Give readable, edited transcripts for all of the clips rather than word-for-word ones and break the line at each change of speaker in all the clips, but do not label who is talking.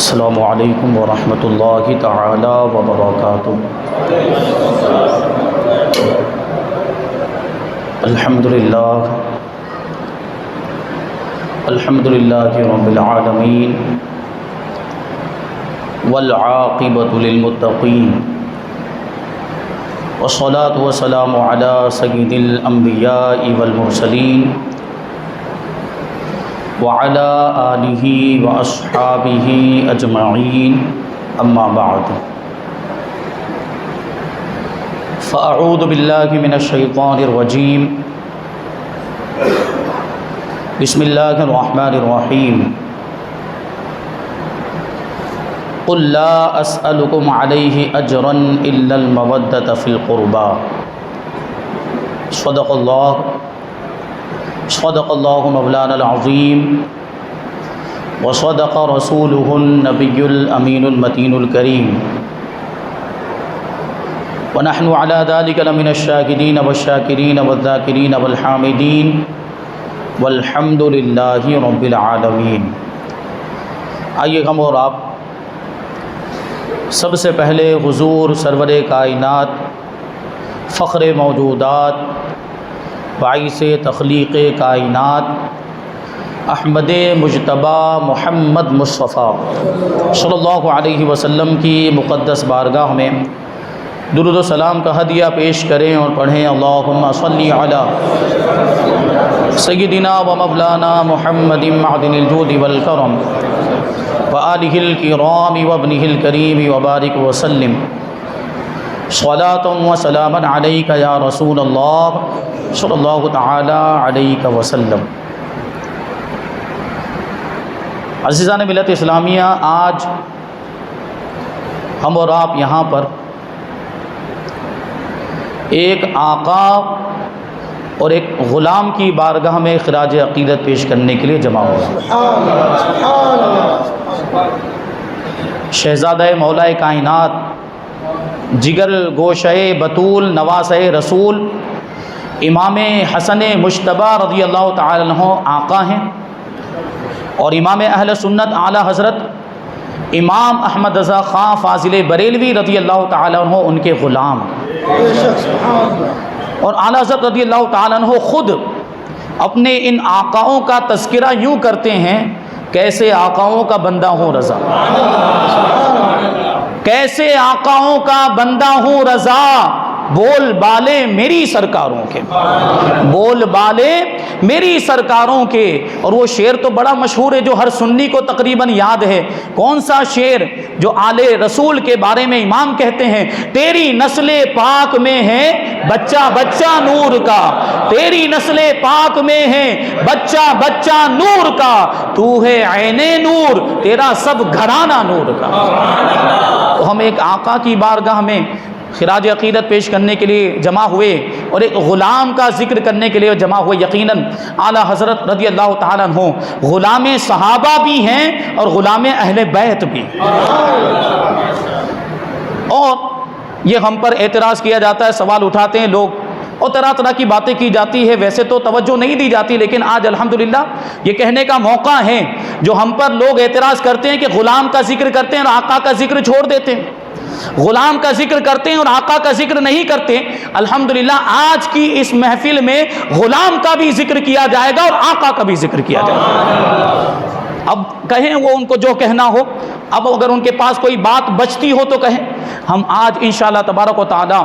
السلام علیکم ورحمۃ اللہ تعالی وبرکاتہ۔ الحمد للہ رب العالمین والعاقبۃ للمتقین والصلاۃ والسلام علی سید الانبیاء والمرسلین وعلى آلہ واصحابہ اجمعین، اما بعد فاعوذ باللہ من الشیطان الرجیم، بسم اللہ الرحمن الرحیم۔ قل لا اسألکم علیہ اجرا الا المودۃ فی القربى۔ صدق اللہ مولانا العظیم وصدق رسولہ النبی الامین المتین الکریم، ونحن علی ذلک لمن الشاہدین والشاکرین والذاکرین والحامدین والحمد للہ رب العالمین۔ آئیے ہم اور آپ سب سے پہلے حضور سرور کائنات، فخر موجودات، باعث تخلیق کائنات، احمد مجتبی محمد مصطفیٰ صلی اللہ علیہ وسلم کی مقدس بارگاہ میں درود و سلام کا ہدیہ پیش کریں اور پڑھیں، اللہم صلی علی سیدنا و مولانا محمد معدن الجود والکرم وآلہ الکرام وابنہ الکریم وبارک وسلم، صلاۃ و سلاما علیک یا رسول اللہ صلی اللہ تعالی علیہ وسلم۔ عزیزان ملت اسلامیہ، آج ہم اور آپ یہاں پر ایک آقا اور ایک غلام کی بارگاہ میں خراج عقیدت پیش کرنے کے لیے جمع ہوئے۔ شہزادہ مولا کائنات، جگر گوشہ بطول، نواسہ رسول، امام حسن مجتبی رضی اللہ تعالی عنہ آقا ہیں، اور امام اہل سنت اعلیٰ حضرت امام احمد رضا خان فاضل بریلوی رضی اللہ تعالی عنہ ان کے غلام، اور اعلیٰ حضرت رضی اللہ تعالی عنہ خود اپنے ان آقاؤں کا تذکرہ یوں کرتے ہیں، کیسے آقاؤں کا بندہ ہوں رضا، کیسے آقاؤں کا بندہ ہوں رضا، بول بالے میری سرکاروں کے، بول بالے میری سرکاروں کے۔ اور وہ شعر تو بڑا مشہور ہے جو ہر سنی کو تقریباً یاد ہے۔ کون سا شعر؟ جو آل رسول کے بارے میں امام کہتے ہیں، تیری نسل پاک میں ہے بچہ بچہ نور کا، تیری نسل پاک میں ہے بچہ بچہ نور کا، تو ہے عین نور تیرا سب گھرانہ نور کا۔ تو ہم ایک آقا کی بارگاہ میں خراج عقیدت پیش کرنے کے لیے جمع ہوئے اور ایک غلام کا ذکر کرنے کے لیے جمع ہوئے۔ یقیناً اعلیٰ حضرت رضی اللہ تعالیٰ عنہ غلام صحابہ بھی ہیں اور غلام اہل بیت بھی، اور یہ ہم پر اعتراض کیا جاتا ہے، سوال اٹھاتے ہیں لوگ اور طرح طرح کی باتیں کی جاتی ہے، ویسے تو توجہ نہیں دی جاتی، لیکن آج الحمدللہ یہ کہنے کا موقع ہے جو ہم پر لوگ اعتراض کرتے ہیں کہ غلام کا ذکر کرتے ہیں اور آقا کا ذکر چھوڑ دیتے ہیں، غلام کا ذکر کرتے ہیں اور آقا کا ذکر نہیں کرتے۔ الحمدللہ آج کی اس محفل میں غلام کا بھی ذکر کیا جائے گا اور آقا کا بھی ذکر کیا جائے گا۔ اب کہیں وہ ان کو جو کہنا ہو، اب اگر ان کے پاس کوئی بات بچتی ہو تو کہیں۔ ہم آج انشاءاللہ تبارک و تعالی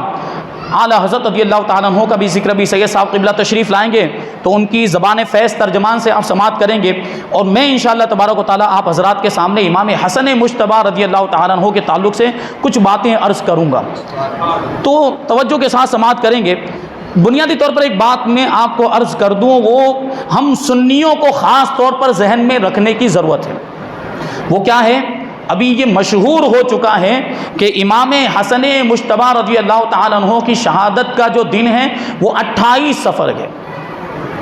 اعلیٰ حضرت رضی اللہ تعالیٰ عنہ کا بھی ذکر بھی سید صاحب قبلہ تشریف لائیں گے تو ان کی زبان فیض ترجمان سے آپ سماعت کریں گے، اور میں انشاءاللہ تبارک و تعالیٰ آپ حضرات کے سامنے امام حسن مجتبی رضی اللہ تعالیٰ عنہ کے تعلق سے کچھ باتیں عرض کروں گا، تو توجہ کے ساتھ سماعت کریں گے۔ بنیادی طور پر ایک بات میں آپ کو عرض کر دوں، وہ ہم سنیوں کو خاص طور پر ذہن میں رکھنے کی ضرورت ہے۔ وہ کیا ہے؟ ابھی یہ مشہور ہو چکا ہے کہ امام حسن مجتبی رضی اللہ تعالیٰ عنہ کی شہادت کا جو دن ہے وہ 28 صفر ہے،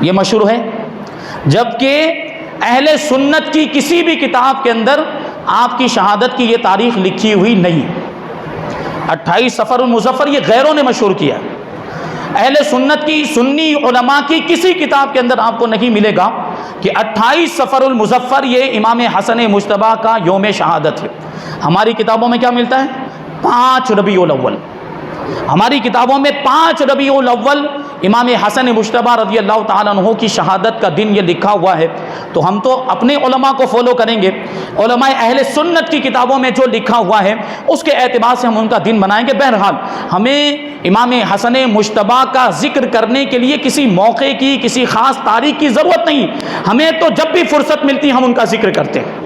یہ مشہور ہے، جبکہ اہل سنت کی کسی بھی کتاب کے اندر آپ کی شہادت کی یہ تاریخ لکھی ہوئی نہیں۔ 28 صفر المظفر یہ غیروں نے مشہور کیا، اہل سنت کی سنی علماء کی کسی کتاب کے اندر آپ کو نہیں ملے گا کہ 28 صفر المظفر یہ امام حسن مجتبیٰ کا یوم شہادت ہے۔ ہماری کتابوں میں کیا ملتا ہے؟ 5 ربیع الاول۔ ہماری کتابوں میں 5 ربیع الاول امام حسن مجتبیٰ رضی اللہ تعالیٰ عنہ کی شہادت کا دن یہ لکھا ہوا ہے۔ تو ہم تو اپنے علماء کو فالو کریں گے، علماء اہل سنت کی کتابوں میں جو لکھا ہوا ہے اس کے اعتبار سے ہم ان کا دن منائیں گے۔ بہرحال ہمیں امام حسن مجتبیٰ کا ذکر کرنے کے لیے کسی موقع کی، کسی خاص تاریخ کی ضرورت نہیں، ہمیں تو جب بھی فرصت ملتی ہم ان کا ذکر کرتے ہیں،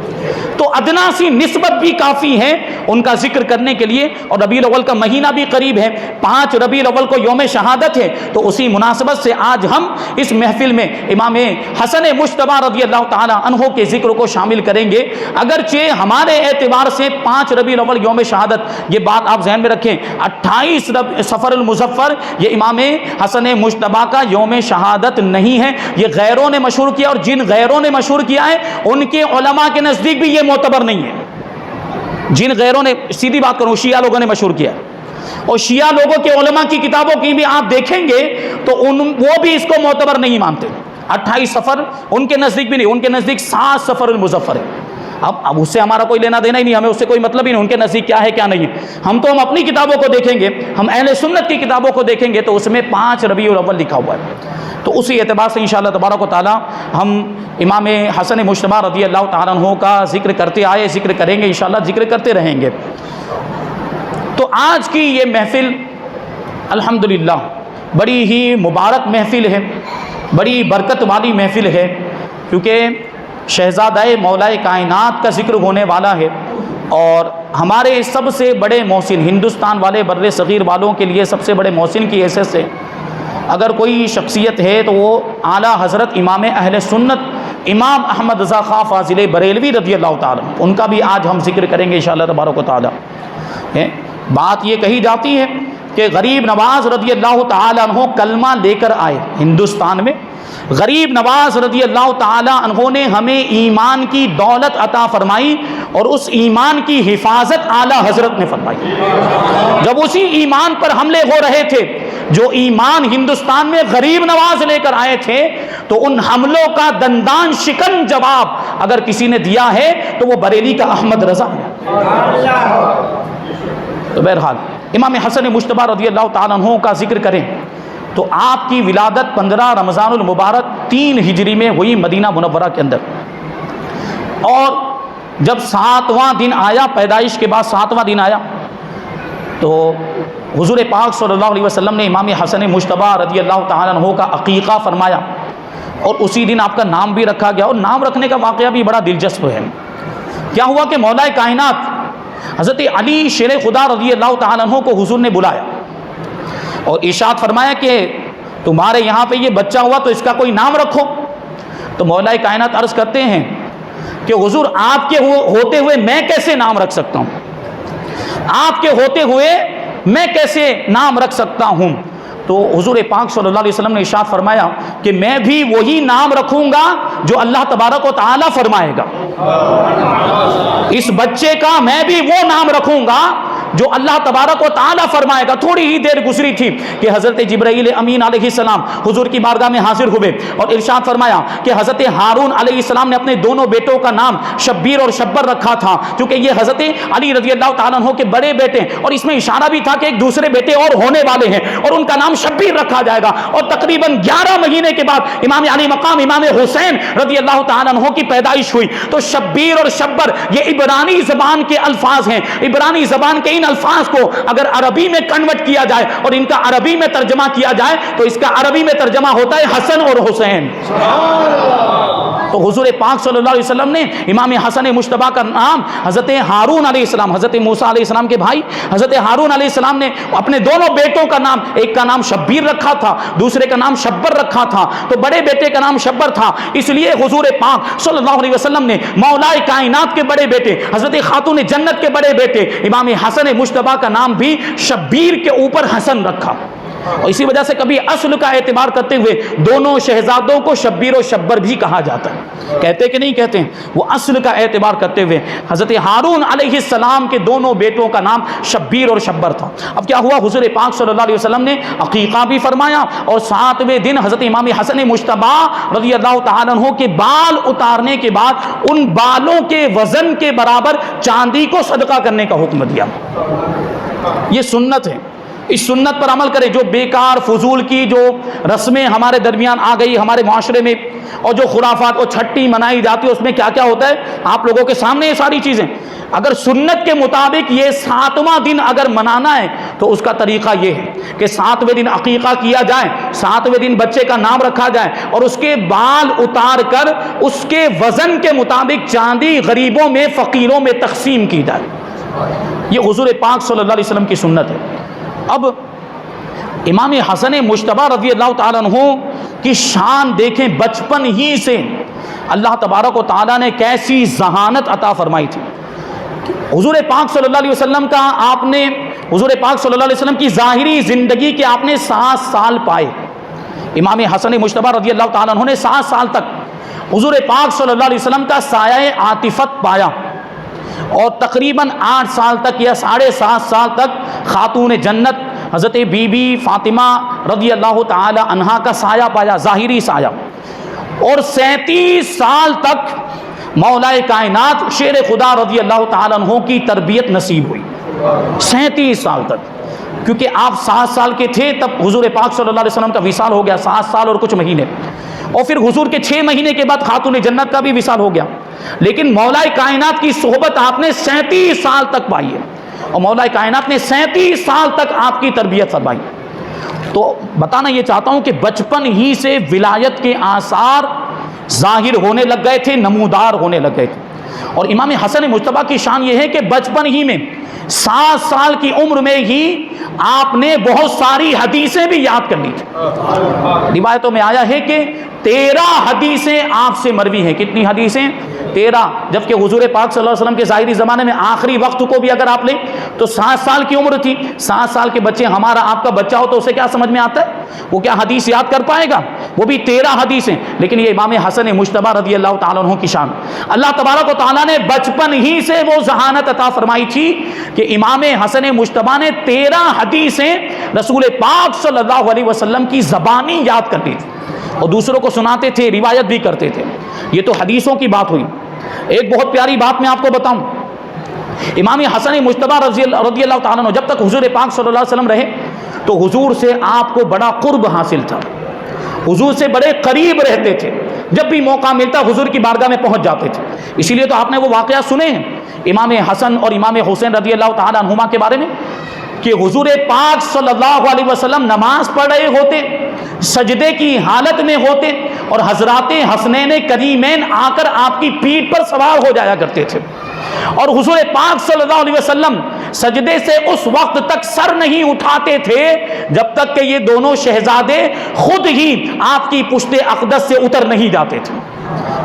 تو ادنا سی نسبت بھی کافی ہے ان کا ذکر کرنے کے لیے۔ اور ربیع الاول کا مہینہ بھی قریب ہے، 5 ربیع الاول کو یوم شہادت ہے، تو اسی مناسبت سے آج ہم اس محفل میں امام حسن مجتبیٰ رضی اللہ تعالی عنہ کے ذکر کو شامل کریں گے۔ اگرچہ ہمارے اعتبار سے 5 ربیع الاول یوم شہادت، یہ بات آپ ذہن میں رکھیں، 28 صفر المظفر یہ امام حسن مجتبیٰ کا یوم شہادت نہیں ہے، یہ غیروں نے مشہور کیا، اور جن غیروں نے مشہور کیا ہے ان کے علماء کے نزدیک بھی یہ معتبر نہیں ہے۔ جن غیروں نے، سیدھی بات کروں، شیعہ لوگوں نے مشہور کیا، اور شیعہ لوگوں کے علماء کی کتابوں کی بھی آپ دیکھیں گے تو وہ بھی اس کو معتبر نہیں مانتے۔ 28 صفر ان کے نزدیک بھی نہیں، ان کے نزدیک 7 صفر المظفر ہے۔ اب اس سے ہمارا کوئی لینا دینا ہی نہیں، ہمیں اس سے کوئی مطلب ہی نہیں، ان کے نزدیک کیا ہے کیا نہیں ہے۔ ہم اپنی کتابوں کو دیکھیں گے، ہم اہل سنت کی کتابوں کو دیکھیں گے تو اس میں 5 ربیع الاول لکھا ہوا ہے۔ تو اسی اعتبار سے انشاءاللہ تبارک و تعالی ہم امام حسن مجتبیٰ رضی اللہ تعالیٰ عنہ کا ذکر کرتے آئے، ذکر کریں گے، انشاءاللہ ذکر کرتے رہیں گے۔ تو آج کی یہ محفل الحمدللہ بڑی ہی مبارک محفل ہے، بڑی برکت والی محفل ہے، کیونکہ شہزادہ مولا کائنات کا ذکر ہونے والا ہے، اور ہمارے سب سے بڑے محسن، ہندوستان والے، بر صغیر والوں کے لیے سب سے بڑے محسن کی حیثیت سے اگر کوئی شخصیت ہے تو وہ اعلیٰ حضرت امام اہل سنت امام احمد رضا خاں فاضل بریلوی رضی اللہ تعالیٰ، ان کا بھی آج ہم ذکر کریں گے انشاءاللہ تبارک و تعالیٰ۔ بات یہ کہی جاتی ہے کہ غریب نواز رضی اللہ تعالیٰ عنہ کلمہ لے کر آئے ہندوستان میں، غریب نواز رضی اللہ تعالیٰ عنہ نے ہمیں ایمان کی دولت عطا فرمائی، اور اس ایمان کی حفاظت اعلیٰ حضرت نے فرمائی۔ جب اسی ایمان پر حملے ہو رہے تھے، جو ایمان ہندوستان میں غریب نواز لے کر آئے تھے، تو ان حملوں کا دندان شکن جواب اگر کسی نے دیا ہے تو وہ بریلی کا احمد رضا ہے۔ تو بہرحال امام حسن مجتبیٰ رضی اللہ تعالیٰ عنہ کا ذکر کریں تو آپ کی ولادت 15 رمضان المبارک 3 ہجری میں ہوئی مدینہ منورہ کے اندر، اور جب 7واں دن آیا، پیدائش کے بعد 7واں دن آیا، تو حضور پاک صلی اللہ علیہ وسلم نے امام حسن مجتبیٰ رضی اللہ تعالیٰ عنہ کا عقیقہ فرمایا، اور اسی دن آپ کا نام بھی رکھا گیا۔ اور نام رکھنے کا واقعہ بھی بڑا دلچسپ ہے۔ کیا ہوا کہ مولا کائنات حضرت علی شیر خدا رضی اللہ تعالیٰ عنہ کو حضور نے بلایا اور ارشاد فرمایا کہ تمہارے یہاں پہ یہ بچہ ہوا تو اس کا کوئی نام رکھو۔ تو مولا کائنات عرض کرتے ہیں کہ حضور آپ کے ہوتے ہوئے میں کیسے نام رکھ سکتا ہوں، آپ کے ہوتے ہوئے میں کیسے نام رکھ سکتا ہوں؟ تو حضور پاک صلی اللہ علیہ وسلم نے ارشاد فرمایا کہ میں بھی وہی نام رکھوں گا جو اللہ تبارک و تعالیٰ فرمائے گا۔ اس بچے کا میں بھی وہ نام رکھوں گا جو اللہ تبارک و تعالیٰ فرمائے گا۔ تھوڑی ہی دیر گزری تھی کہ حضرت جبرائیل امین علیہ السلام حضور کی بارگاہ میں حاضر ہوئے اور ارشاد فرمایا کہ حضرت ہارون علیہ السلام نے اپنے دونوں بیٹوں کا نام شبیر اور شبر رکھا تھا، کیونکہ یہ حضرت علی رضی اللہ تعالیٰ عنہ کے بڑے بیٹے، اور اس میں اشارہ بھی تھا کہ ایک دوسرے بیٹے اور ہونے والے ہیں، اور ان کا نام شبیر رکھا جائے گا۔ اور تقریباً 11 مہینے کے بعد امام علی مقام امام حسین رضی اللہ تعالیٰ عنہ کی پیدائش ہوئی۔ تو شبیر اور شبر یہ عبرانی زبان کے الفاظ ہیں۔ عبرانی زبان کے ان الفاظ کو اگر عربی میں کنورٹ کیا جائے اور ان کا عربی میں ترجمہ کیا جائے تو اس کا عربی میں ترجمہ ہوتا ہے حسن اور حسین۔ تو حضور پاک صلی اللہ علیہ وسلم نے امام حسن مجتبیٰ کا نام حضرت ہارون علیہ السلام، حضرت موسیٰ علیہ السلام کے بھائی حضرت ہارون علیہ السلام نے اپنے دونوں بیٹوں کا نام، ایک کا نام شبیر رکھا تھا، دوسرے کا نام شبر رکھا تھا۔ تو بڑے بیٹے کا نام شبر تھا، اس لیے حضور پاک صلی اللہ علیہ وسلم نے مولا کائنات کے بڑے بیٹے حضرت خاتون جنت کے بڑے بیٹے امام حسن مجتبیٰ کا نام بھی شبیر کے اوپر حسن رکھا۔ اور اسی وجہ سے کبھی اصل کا اعتبار کرتے ہوئے دونوں شہزادوں کو شبیر و شبر بھی کہا جاتا ہے. کہتے کہ نہیں کہتے ہیں؟ وہ اصل کا اعتبار کرتے ہوئے حضرت ہارون علیہ السلام کے دونوں بیٹوں کا نام شبیر اور شبر تھا. اب کیا ہوا، حضور پاک صلی اللہ علیہ وسلم نے عقیقہ بھی فرمایا اور 7ویں دن حضرت امام حسن مجتبی رضی اللہ تعالیٰ عنہ کے بال اتارنے کے بعد ان بالوں کے وزن کے برابر چاندی کو صدقہ کرنے کا حکم دیا. یہ سنت ہے، اس سنت پر عمل کرے. جو بیکار فضول کی جو رسمیں ہمارے درمیان آ گئی ہمارے معاشرے میں، اور جو خرافات اور چھٹی منائی جاتی ہے، اس میں کیا کیا ہوتا ہے آپ لوگوں کے سامنے یہ ساری چیزیں. اگر سنت کے مطابق یہ 7واں دن اگر منانا ہے تو اس کا طریقہ یہ ہے کہ 7ویں دن عقیقہ کیا جائے، 7ویں دن بچے کا نام رکھا جائے اور اس کے بال اتار کر اس کے وزن کے مطابق چاندی غریبوں میں فقیروں میں تقسیم کی جائے. یہ حضور پاک صلی اللہ علیہ وسلم کی سنت ہے. اب امام حسن مجتبی رضی اللہ تعالیٰ عنہ کی شان دیکھیں، بچپن ہی سے اللہ تبارک و تعالیٰ نے کیسی ذہانت عطا فرمائی تھی. حضور پاک صلی اللہ علیہ وسلم کا آپ نے حضور پاک صلی اللہ علیہ وسلم کی ظاہری زندگی کے آپ نے 7 سال پائے. امام حسن مجتبی رضی اللہ تعالیٰ عنہ نے 7 سال تک حضور پاک صلی اللہ علیہ وسلم کا سایہ عاطفت پایا، اور تقریباً 8 سال تک یا 7.5 سال تک خاتون جنت حضرت بی بی فاطمہ رضی اللہ تعالی عنہا کا سایہ پایا، ظاہری سایہ. اور 37 سال تک مولا کائنات شیر خدا رضی اللہ تعالیٰ عنہ کی تربیت نصیب ہوئی. 37 سال تک، کیونکہ آپ 7 سال کے تھے تب حضور پاک صلی اللہ علیہ وسلم کا وصال ہو گیا، 7 سال اور کچھ مہینے. اور پھر حضور کے 6 مہینے کے بعد خاتون جنت کا بھی وصال ہو گیا. لیکن مولا کائنات کی صحبت آپ نے 37 سال تک پائی ہے، اور مولا کائنات نے 37 سال تک آپ کی تربیت فرمائی. تو بتانا یہ چاہتا ہوں کہ بچپن ہی سے ولایت کے آثار ظاہر ہونے لگ گئے تھے، نمودار ہونے لگ گئے تھے. اور امام حسن مجتبی کی شان یہ ہے کہ بچپن ہی میں 7 سال کی عمر میں ہی آپ نے بہت ساری حدیثیں بھی یاد کر لی تھی. روایتوں میں آیا ہے کہ 13 حدیثیں آپ سے مروی ہیں. کتنی حدیثیں؟ 13. جبکہ حضور پاک صلی اللہ علیہ وسلم کے ظاہری زمانے میں آخری وقت کو بھی اگر آپ لیں تو 7 سال کی عمر تھی. 7 سال کے بچے، ہمارا آپ کا بچہ ہو تو اسے کیا سمجھ میں آتا ہے؟ وہ کیا حدیث یاد کر پائے گا؟ وہ بھی 13 حدیثیں. لیکن یہ امام حسن مجتبی رضی اللہ تعالیٰ عنہ کی شان، اللہ تبارک و تعالیٰ نے بچپن ہی سے وہ ذہانت عطا فرمائی تھی کہ امام حسن مجتبی نے 13 حدیثیں رسول پاک صلی اللہ علیہ وسلم کی زبانی یاد کر لی تھی، اور دوسروں کو سناتے تھے، روایت بھی کرتے تھے. یہ تو حدیثوں کی بات ہوئی. ایک بہت پیاری بات میں آپ کو بتاؤں. امام حسن مجتبی رضی اللہ تعالیٰ عنہ جب تک حضور پاک صلی اللہ علیہ وسلم رہے تو حضور سے آپ کو بڑا قرب حاصل تھا، حضور سے بڑے قریب رہتے تھے. جب بھی موقع ملتا حضور کی بارگاہ میں پہنچ جاتے تھے. اسی لیے تو آپ نے وہ واقعات سنے ہیں امام حسن اور امام حسین رضی اللہ تعالیٰ عنہما کے بارے میں، کہ حضور پاک صلی اللہ علیہ وسلم نماز پڑھ رہے ہوتے، سجدے کی حالت میں ہوتے، اور حضرات حسنین کریمین آ کر آپ کی پیٹھ پر سوار ہو جایا کرتے تھے. اور حضور پاک صلی اللہ علیہ وسلم سجدے سے اس وقت تک سر نہیں اٹھاتے تھے جب تک کہ یہ دونوں شہزادے خود ہی آپ کی پشت اقدس سے اتر نہیں جاتے تھے.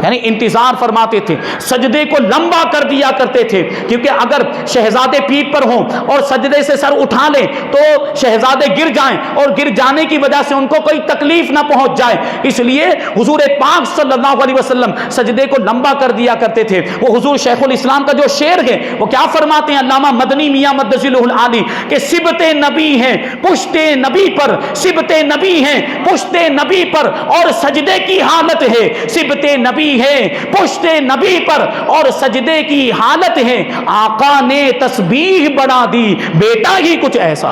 یعنی انتظار فرماتے تھے، سجدے کو لمبا کر دیا کرتے تھے، کیونکہ اگر شہزادے پیٹھ پر ہوں اور سجدے سے سر اٹھا لیں تو شہزادے گر جائیں، اور گر جانے کی وجہ سے ان کو کوئی تکلیف نہ پہنچ جائے. اس لیے حضور پاک صلی اللہ علیہ وسلم سجدے کو لمبا کر دیا کرتے تھے. وہ حضور شیخ الاسلام کا جو شعر ہے وہ کیا فرماتے ہیں علامہ مدنی میاں مدظلہ العالی، کہ سبت نبی ہیں پشت نبی پر، سبت نبی ہیں پشت نبی پر اور سجدے کی حالت ہے، سبت نبی ہے پشت نبی پر اور سجدے کی حالت ہے، آقا نے تسبیح بڑھا دی بیٹا ہی کچھ ایسا.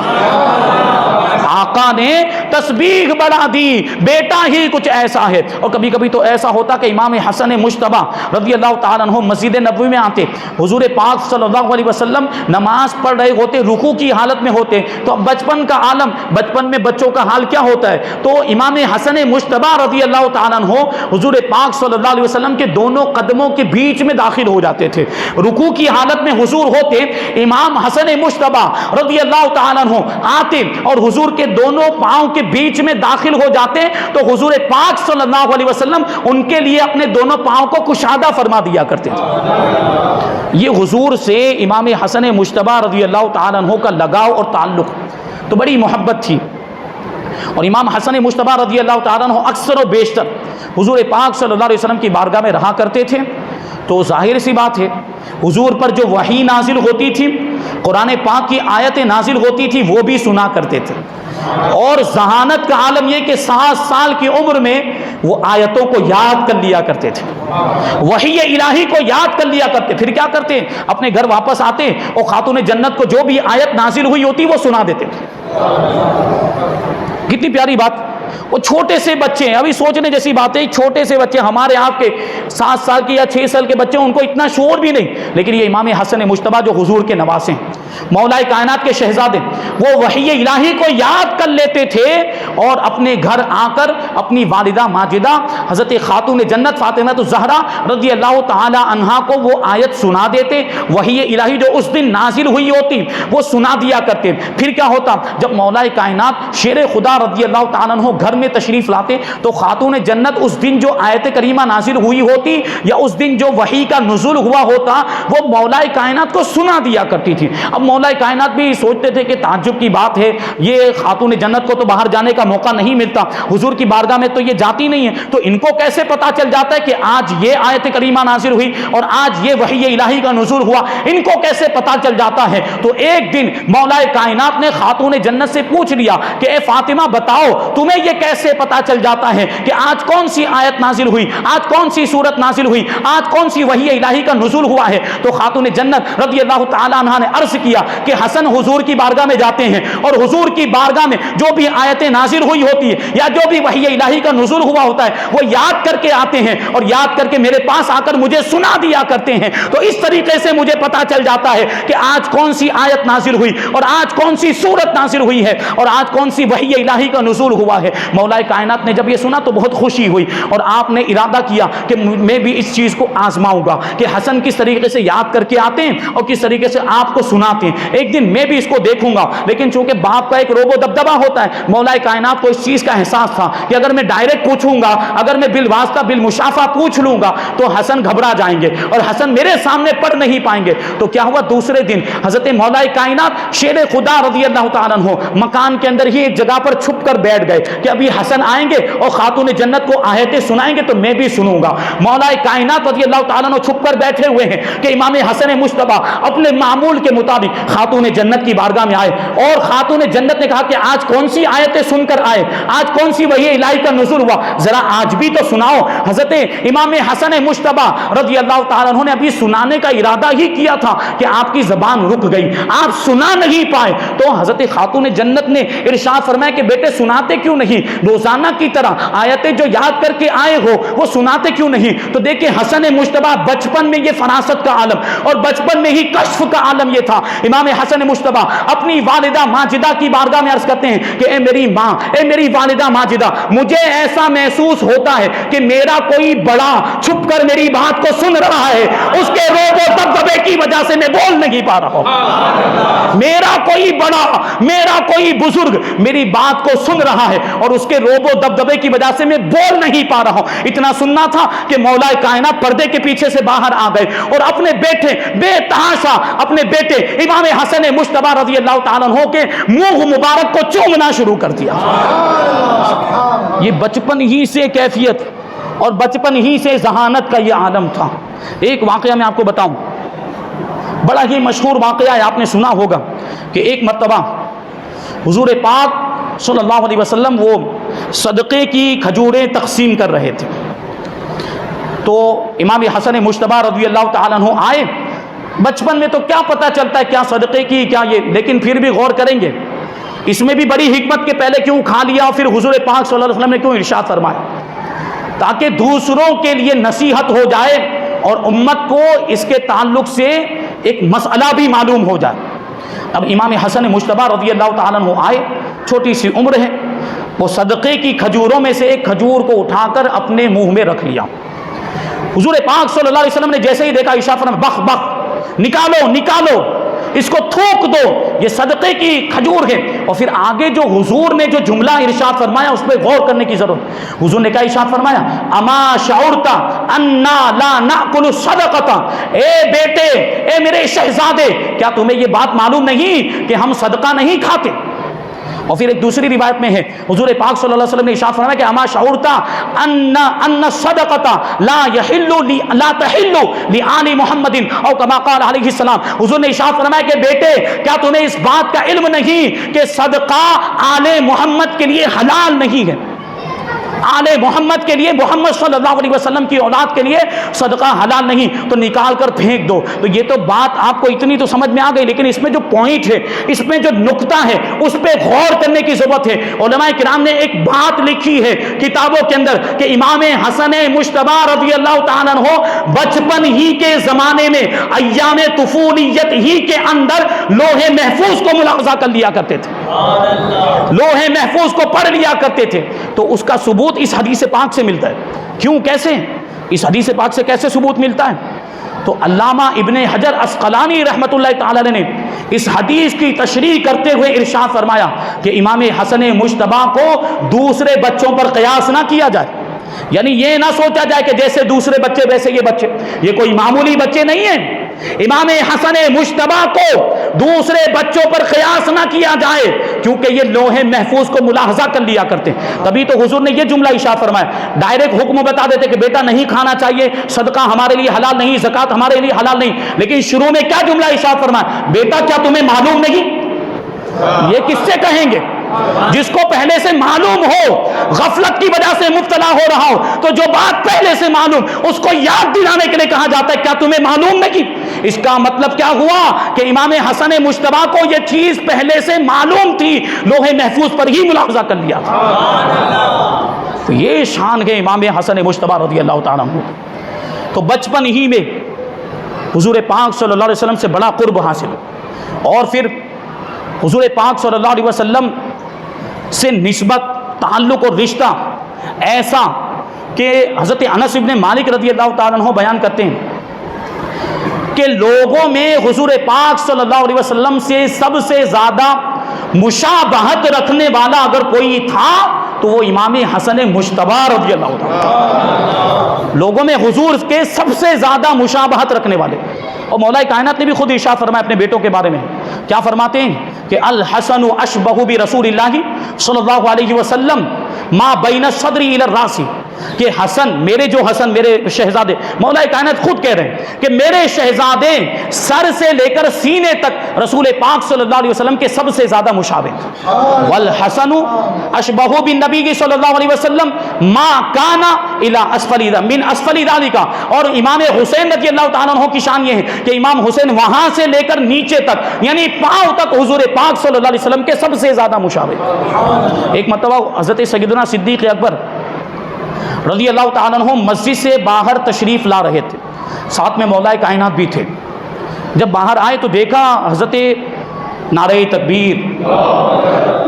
آقا نے تسبیح بڑھا دی بیٹا ہی کچھ ایسا ہے. اور کبھی کبھی تو ایسا ہوتا کہ امام حسن مجتبی رضی اللہ تعالیٰ عنہ مسجد نبوی میں آتے، حضور پاک صلی اللہ علیہ وسلم نماز پڑھ رہے ہوتے، رکوع کی حالت میں ہوتے. تو بچپن کا عالم، بچپن میں بچوں کا حال کیا ہوتا ہے. تو امام حسن مجتبی رضی اللہ تعالیٰ عنہ حضور پاک صلی اللہ علیہ وسلم کے دونوں قدموں کے بیچ میں داخل ہو جاتے تھے. رکوع کی حالت میں حضور ہوتے، امام حسن مجتبی رضی اللہ تعالیٰ عنہ آتے اور حضور کے دونوں پاؤں کے بیچ میں داخل ہو جاتے، تو حضور پاک صلی اللہ علیہ وسلم ان کے لیے اپنے دونوں پاؤں کو کشادہ فرما دیا کرتے تھے. یہ حضور سے امام حسن مجتبی رضی اللہ تعالیٰ عنہ کا لگاؤ اور تعلق تو بڑی محبت تھی. اور امام حسن مجتبی رضی اللہ تعالیٰ عنہ اکثر و بیشتر حضور پاک صلی اللہ علیہ وسلم کی بارگاہ میں رہا کرتے تھے. تو ظاہر سی بات ہے حضور پر جو وحی نازل ہوتی تھی، قرآن پاک کی آیتیں نازل ہوتی تھی، وہ بھی سنا کرتے تھے. اور ذہانت کا عالم یہ کہ 7 سال کی عمر میں وہ آیتوں کو یاد کر لیا کرتے تھے، وحی الہی کو یاد کر لیا کرتے. پھر کیا کرتے؟ اپنے گھر واپس آتے اور خاتون جنت کو جو بھی آیت نازل ہوئی ہوتی وہ سنا دیتے تھے. کتنی پیاری بات. وہ چھوٹے سے بچے ہیں، ابھی سوچنے جیسی بات ہے، چھوٹے سے بچے ہمارے آپ کے 7 سال کے یا 6 سال کے بچے، ان کو اتنا شعور بھی نہیں، لیکن یہ امام حسن مجتبی جو حضور کے نواسے ہیں، مولا کائنات کے شہزادے، وہ وحی الہی کو یاد کر لیتے تھے اور اپنے گھر آ کر اپنی والدہ ماجدہ حضرت خاتون جنت فاطمہ الزہرا رضی اللہ تعالی عنہا کو وہ آیت سنا دیتے، وحی الہی جو اس دن نازل ہوئی ہوتی وہ سنا دیا کرتے. پھر کیا ہوتا؟ جب مولا کائنات شیر خدا رضی اللہ تعالیٰ عنہ گھر میں تشریف لاتے تو خاتون جنت اس دن جو آیت کریمہ نازل ہوئی ہوتی یا اس دن جو وحی کا نزول ہوا ہوتا وہ مولا کائنات کو سنا دیا کرتی تھی. اب مولا کائنات بھی سوچتے تھے کہ تعجب کی بات ہے، یہ خاتون جنت کو تو باہر جانے کا موقع نہیں ملتا، حضور کی بارگاہ میں تو یہ جاتی نہیں ہے، تو ان کو کیسے پتا چل جاتا ہے کہ آج یہ آیت کریمہ نازل ہوئی اور آج یہ وحی الہی کا نزول ہوا، ان کو کیسے پتا چل جاتا ہے؟ تو ایک دن مولا کائنات نے خاتون جنت سے پوچھ لیا کہ اے فاطمہ بتاؤ تمہیں یہ کیسے پتا چل جاتا ہے کہ آج کون سی آیت نازل ہوئی، آج کون سی سورت نازل ہوئی، آج کون سی وحی الہی کا نزول ہوا ہے؟ تو خاتون جنت رضی اللہ تعالی عنہا نے عرض کیا کہ حسن حضور کی بارگاہ میں جاتے ہیں اور حضور کی بارگاہ میں جو بھی آیتیں نازل ہوئی ہوتی ہے یا جو بھی وحی الہی کا نزول ہوا ہوتا ہے وہ یاد کر کے آتے ہیں اور یاد کر کے میرے پاس آ کر مجھے سنا دیا کرتے ہیں. تو اس طریقے سے مجھے پتا چل جاتا ہے کہ آج کون سی آیت نازل ہوئی اور آج کون سی سورت نازل ہوئی ہے اور آج کون سی وحی الہی کا نزول ہوا ہے. مولا کائنات نے جب یہ سنا تو بہت خوشی ہوئی اور آپ نے ارادہ کیا کہ میں بھی اس چیز کو آزماؤں گا کہ حسن کس طریقے سے یاد کر کے آتے ہیں اور کس طریقے سے آپ کو سناتے ہیں، ایک دن میں بھی اس کو دیکھوں گا. لیکن چونکہ باپ کا ایک روب و دبدبہ ہوتا ہے، مولا کائنات کو اس چیز کا احساس تھا کہ اگر میں ڈائریکٹ پوچھوں گا، اگر میں بالواسطہ بالمشافہ پوچھ لوں گا تو حسن گھبرا جائیں گے اور حسن میرے سامنے پڑھ نہیں پائیں گے. تو کیا ہوا؟ دوسرے دن حضرت مولا کائنات شیر خدا رضی اللہ تعالیٰ عنہ مکان کے اندر ہی ایک جگہ پر چھپ کر بیٹھ گئے کہ ابھی حسن آئیں گے اور خاتون جنت کو آیتیں سنائیں گے تو میں بھی سنوں گا. مولا کائنات رضی اللہ تعالیٰ عنہ چھپ کر بیٹھے ہوئے ہیں کہ امام حسن مجتبی اپنے معمول کے مطابق خاتون جنت کی بارگاہ میں آئے اور خاتون جنت نے کہا کہ آج کون سی آیتیں سن کر آئے، آج کون سی وحی الہی کا نزول ہوا، ذرا آج بھی تو سناؤ. حضرت امام حسن مجتبی رضی اللہ تعالیٰ عنہ نے ابھی سنانے کا ارادہ ہی کیا تھا کہ آپ کی زبان رک گئی، آپ سنا نہیں پائے. تو حضرت خاتون جنت نے ارشاد فرمایا کہ بیٹے سناتے کیوں نہیں، روزانہ کی طرح آیتیں جو یاد کر کے آئے ہو وہ سناتے کیوں نہیں؟ تو دیکھیں حسن مجتبی بچپن میں یہ فراست کا عالم اور بچپن میں ہی کشف کا عالم یہ تھا. امام حسن مجتبی اپنی والدہ ماجدہ کی بارگاہ میں عرض کرتے ہیں کہ اے میری ماں، اے میری والدہ ماجدہ، مجھے ایسا محسوس ہوتا ہے کہ میرا کوئی بڑا چھپ کر میری بات کو سن رہا ہے، اس کے روب و دبدبے کی وجہ سے میں بول نہیں پا رہا ہوں. میرا کوئی بڑا، میرا کوئی بزرگ میری بات کو سن رہا ہے اور اس کے روب و دبدبے کی وجہ سے میں بول نہیں پا رہا ہوں. اتنا سننا تھا کہ مولا کائنات پردے کے پیچھے سے باہر آ گئے اور اپنے بیٹے بے تحاشا اپنے بیٹے امام حسن مجتبی رضی اللہ تعالیٰ عنہ کے منہ مبارک کو چومنا شروع کر دیا. یہ بچپن ہی سے کیفیت اور بچپن ہی سے ذہانت کا یہ عالم تھا. ایک واقعہ میں آپ کو بتاؤں، بڑا ہی مشہور واقعہ ہے، آپ نے سنا ہوگا کہ ایک مرتبہ حضور پاک صلی اللہ علیہ وسلم وہ صدقے کی کھجوریں تقسیم کر رہے تھے. تو امام حسن مجتبی رضی اللہ تعالیٰ عنہ آئے. بچپن میں تو کیا پتہ چلتا ہے کیا صدقے کی کیا یہ، لیکن پھر بھی غور کریں گے اس میں بھی بڑی حکمت کے پہلے کیوں کھا لیا اور پھر حضور پاک صلی اللہ علیہ وسلم نے کیوں ارشاد فرمایا، تاکہ دوسروں کے لیے نصیحت ہو جائے اور امت کو اس کے تعلق سے ایک مسئلہ بھی معلوم ہو جائے. اب امام حسن مجتبی رضی اللہ تعالیٰ عنہ آئے، چھوٹی سی عمر ہے، وہ صدقے کی کھجوروں میں سے ایک کھجور کو اٹھا کر اپنے منہ میں رکھ لیا. حضور پاک صلی اللہ علیہ وسلم نے جیسے ہی دیکھا ارشاد فرمایا بخ بخ، نکالو نکالو، اس کو تھوک دو، یہ صدقے کی کھجور ہے. اور پھر آگے جو حضور نے جو جملہ ارشاد فرمایا اس پہ غور کرنے کی ضرورت. حضور نے کیا ارشاد فرمایا؟ اما شعورتا انا لا ناکل الصدقۃ، اے بیٹے، اے میرے شہزادے، کیا تمہیں یہ بات معلوم نہیں کہ ہم صدقہ نہیں کھاتے؟ اور پھر ایک دوسری روایت میں ہے حضور پاک صلی اللہ علیہ وسلم نے ارشاد فرمایا کہ اما شعورتا ان الصدقۃ لا تحل لآل محمد او کما قال علیہ السلام. حضور نے ارشاد فرمایا کہ بیٹے کیا تمہیں اس بات کا علم نہیں کہ صدقہ آل محمد کے لیے حلال نہیں ہے؟ آل محمد کے لیے، محمد صلی اللہ علیہ وسلم کی اولاد کے لیے صدقہ حلال نہیں، تو نکال کر پھینک دو. تو یہ تو بات آپ کو اتنی تو سمجھ میں آ گئی، لیکن اس میں جو پوائنٹ ہے، اس میں جو نقطہ ہے، اس پہ غور کرنے کی ضرورت ہے. علماء کرام نے ایک بات لکھی ہے کتابوں کے اندر کہ امام حسن مجتبی رضی اللہ تعالیٰ عنہ بچپن ہی کے زمانے میں ایام طفولیت ہی کے اندر لوح محفوظ کو ملاحظہ کر لیا کرتے تھے، لوح محفوظ کو پڑھ لیا کرتے تھے. تو اس کا ثبوت اس حدیث پاک سے ملتا ہے. کیوں، کیسے؟ اس حدیث پاک سے کیسے ثبوت ملتا ہے؟ تو علامہ ابن حجر عسقلانی رحمۃ اللہ تعالی نے اس حدیث کی تشریح کرتے ہوئے ارشاد فرمایا کہ امام حسن مجتبی کو دوسرے بچوں پر قیاس نہ کیا جائے. یعنی یہ نہ سوچا جائے کہ جیسے دوسرے بچے ویسے یہ بچے، یہ کوئی معمولی بچے نہیں ہیں. امام حسن مجتبی کو دوسرے بچوں پر قیاس نہ کیا جائے، کیونکہ یہ لوح محفوظ کو ملاحظہ کر لیا کرتے. تبھی تو حضور نے یہ جملہ ارشاد فرمایا. ڈائریکٹ حکم بتا دیتے کہ بیٹا نہیں کھانا چاہیے، صدقہ ہمارے لیے حلال نہیں، زکوٰۃ ہمارے لیے حلال نہیں، لیکن شروع میں کیا جملہ ارشاد فرمایا؟ بیٹا کیا تمہیں معلوم نہیں؟ یہ کس سے کہیں گے؟ جس کو پہلے سے معلوم ہو، غفلت کی وجہ سے مبتلا ہو رہا ہو، تو جو بات پہلے سے معلوم اس کو یاد دلانے کے لیے کہا جاتا ہے کیا تمہیں معلوم نہیں؟ اس کا مطلب کیا ہوا کہ امام حسن مجتبی کو یہ چیز پہلے سے معلوم تھی، لوح محفوظ پر ہی ملاحظہ کر لیا تھا. تو یہ شان ہے امام حسن مجتبی رضی اللہ تعالیٰ عنہ. تو بچپن ہی میں حضور پاک صلی اللہ علیہ وسلم سے بڑا قرب حاصل، اور پھر حضور پاک صلی اللہ علیہ وسلم سے نسبت، تعلق اور رشتہ ایسا کہ حضرت انس ابن مالک رضی اللہ تعالیٰ عنہ بیان کرتے ہیں کہ لوگوں میں حضور پاک صلی اللہ علیہ وسلم سے سب سے زیادہ مشابہت رکھنے والا اگر کوئی تھا تو وہ امام حسن مجتبی رضی اللہ تعالیٰ. لوگوں میں حضور کے سب سے زیادہ مشابہت رکھنے والے. اور مولا کائنات نے بھی خود ارشاد فرمایا اپنے بیٹوں کے بارے میں. کیا فرماتے ہیں کہ الحسن اشبہ برسول اللہ صلی اللہ علیہ وسلم ما بین الصدر الی الراس، کہ حسن، میرے جو حسن، میرے شہزادے، مولا کائنات خود کہہ رہے ہیں کہ میرے شہزادے سر سے لے کر سینے تک رسول پاک صلی اللہ علیہ وسلم کے سب سے زیادہ مشابہ. والحسن اشبہ بالنبی صلی اللہ علیہ وسلم ما کان الی اسفل من اسفل ذلک. اور امام حسین رضی اللہ تعالیٰ عنہ کی شان یہ ہے کہ امام حسین وہاں سے لے کر نیچے تک، یعنی پاؤں تک حضور پاک صلی اللہ علیہ وسلم کے سب سے زیادہ مشابہ. ایک مرتبہ حضرت سیدنا صدیق اکبر رضی اللہ تعالیٰ عنہ مسجد سے باہر تشریف لا رہے تھے، ساتھ میں مولا کائنات بھی تھے. جب باہر آئے تو دیکھا حضرت نعرہ تکبیر،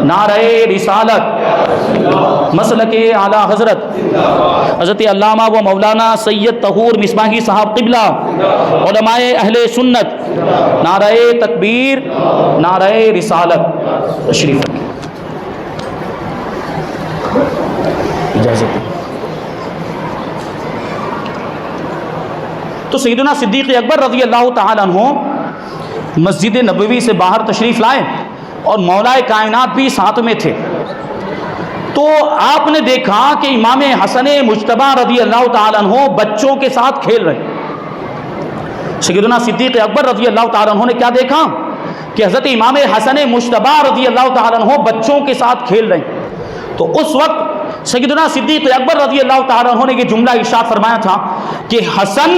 نعرہ رسالت، مسلک اعلیٰ حضرت حضرت علامہ و مولانا سید طہور مصباحی صاحب قبلہ، علماء اہل سنت، نعرہ تکبیر، نعرہ رسالت تشریف رکھیں. اجازت. تو سیدنا صدیق اکبر رضی اللہ تعالیٰ عنہ مسجد نبوی سے باہر تشریف لائے اور مولا کائنات بھی ساتھ میں تھے. تو آپ نے دیکھا کہ امام حسن مجتبی رضی اللہ تعالیٰ عنہ بچوں کے ساتھ کھیل رہے. سیدنا صدیق اکبر رضی اللہ تعالیٰ عنہ نے کیا دیکھا کہ حضرت امام حسن مجتبی رضی اللہ تعالیٰ عنہ بچوں کے ساتھ کھیل رہے. تو اس وقت سیدنا صدیق اکبر رضی اللہ تعالیٰ عنہ نے یہ جملہ ارشاد فرمایا تھا کہ حسن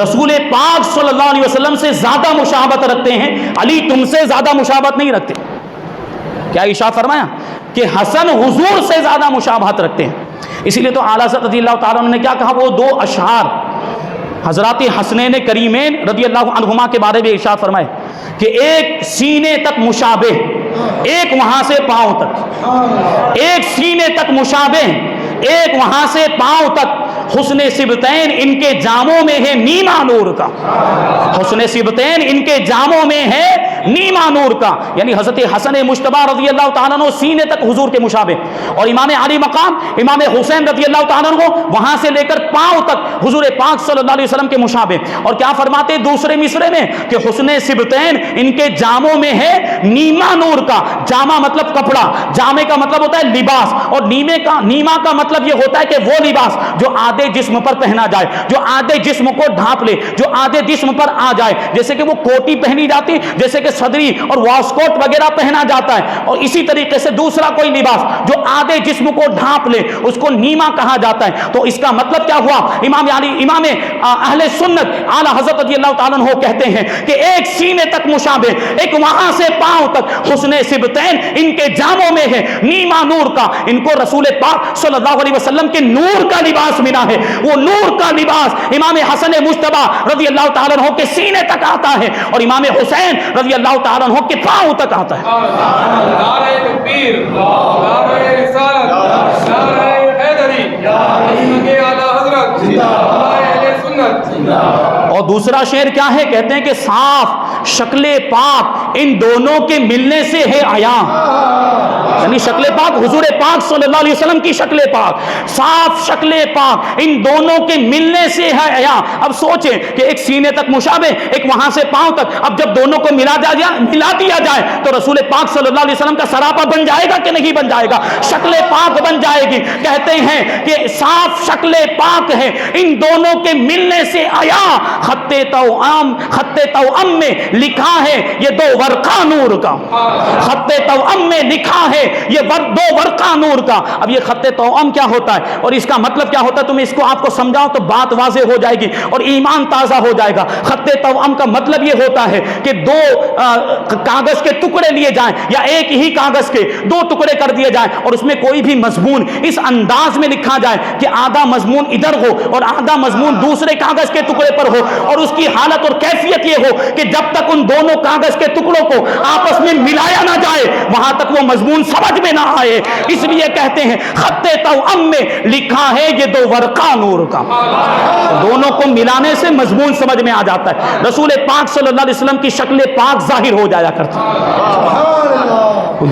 رسول پاک صلی اللہ علیہ وسلم سے زیادہ مشابہت رکھتے ہیں، علی تم سے زیادہ مشابہت نہیں رکھتے. کیا ارشاد فرمایا کہ حسن حضور سے زیادہ مشابہت رکھتے ہیں. اسی لیے تو اعلیٰ حضرت رضی اللہ تعالیٰ عنہ نے کیا کہا، وہ دو اشعار حضرات حسنین کریمین رضی اللہ عنہما کے بارے میں ارشاد فرمائے کہ ایک سینے تک مشابہ، ایک وہاں سے پاؤں تک، ایک سینے تک مشابہ، ایک وہاں سے پاؤں تک. حسن سبتین ان کے جاموں میں ہے نیما نور کا، حسن سبتین ان کے جاموں میں ہے نیما نور کا، یعنی حضرت حسن مجتبی رضی اللہ تعالیٰ عنہ سینے تک حضور کے مشابہ، اور امام علی مقام امام حسین رضی اللہ تعالیٰ عنہ وہاں سے لے کر پاؤں تک حضور پاک صلی اللہ علیہ وسلم کے مشابہ۔ اور کیا فرماتے دوسرے مصرے میں کہ حسن سبتین ان کے جاموں میں ہے نیما نور کا۔ جامہ مطلب کپڑا، جامے کا مطلب ہوتا ہے لباس، اور نیما کا مطلب یہ ہوتا ہے کہ وہ لباس جو آدھے جسم پر پہنا جائے، جو آدھے جسم کو ڈھانپ لے، جو آدھے جسم پر آ جائے، جیسے کہ وہ کوٹی پہنی جاتی، جیسے کہ صدری اور واسکوٹ وغیرہ پہنا جاتا ہے، اور اسی طریقے سے دوسرا کوئی لباس جو آدھے جسم کو ڈھانپ لے اس کو نیما کہا جاتا ہے۔ تو اس کا مطلب کیا ہوا؟ امام اہل سنت اعلی حضرت رضی اللہ تعالیٰ عنہ کہتے ہیں کہ ایک سینے تک مشابہ، ایک وہاں سے پاؤں تک حسن سبتین ان کے جاموں میں ہے نیما نور کا۔ ان کو رسول پاک صلی اللہ علیہ وسلم کے نور کا لباس ملا ہے، وہ نور کا لباس امام حسن مجتبی رضی اللہ تعالیٰ عنہ کے سینے تک آتا ہے اور امام حسین رضی اللہ تعالیٰ عنہ کے پاؤں تک آتا ہے۔
نعرہ تکبیر، نعرہ رسالت، نعرہ حیدری، حضرت اعلیٰ حضرت، اہل سنت۔
اور دوسرا شعر کیا ہے؟ کہتے ہیں کہ صاف شکل پاک ان دونوں کے ملنے سے ہے عیاں، یعنی شکل پاک حضور پاک صلی اللہ علیہ وسلم کی شکل پاک، صاف شکل پاک ان دونوں کے ملنے سے ہے عیاں۔ اب سوچیں کہ ایک سینے تک مشابہ، ایک وہاں سے پاؤں تک، اب جب دونوں کو ملا دیا جائے تو رسول پاک صلی اللہ علیہ وسلم کا سراپا بن جائے گا کہ نہیں بن جائے گا؟ شکل پاک بن جائے گی۔ کہتے ہیں کہ صاف شکل پاک ہے ان دونوں کے ملنے سے عیاں، خط توأم میں لکھا ہے یہ دو ورقہ نور کا، خط توأم میں لکھا ہے یہ دو ورقہ نور کا۔ اب یہ خط توأم کیا ہوتا ہے اور اس کا مطلب کیا ہوتا ہے؟ تم اس کو آپ کو سمجھاؤ تو بات واضح ہو جائے گی اور ایمان تازہ ہو جائے گا۔ خط توأم کا مطلب یہ ہوتا ہے کہ دو کاغذ کے ٹکڑے لیے جائیں یا ایک ہی کاغذ کے دو ٹکڑے کر دیے جائیں اور اس میں کوئی بھی مضمون اس انداز میں لکھا جائے کہ آدھا مضمون ادھر ہو اور آدھا مضمون دوسرے کاغذ کے ٹکڑے پر ہو، اور اس کی حالت اور کیفیت یہ ہو کہ جب تک ان دونوں کاغذ کے ٹکڑوں کو آپس میں ملایا نہ جائے وہاں تک وہ مضمون سمجھ میں نہ آئے۔ اس لیے کہتے ہیں خط توأم میں لکھا ہے یہ دو ورقہ نور کا، دونوں کو ملانے سے مضمون سمجھ میں آ جاتا ہے، رسول پاک صلی اللہ علیہ وسلم کی شکل پاک ظاہر ہو جایا کرتی ہے۔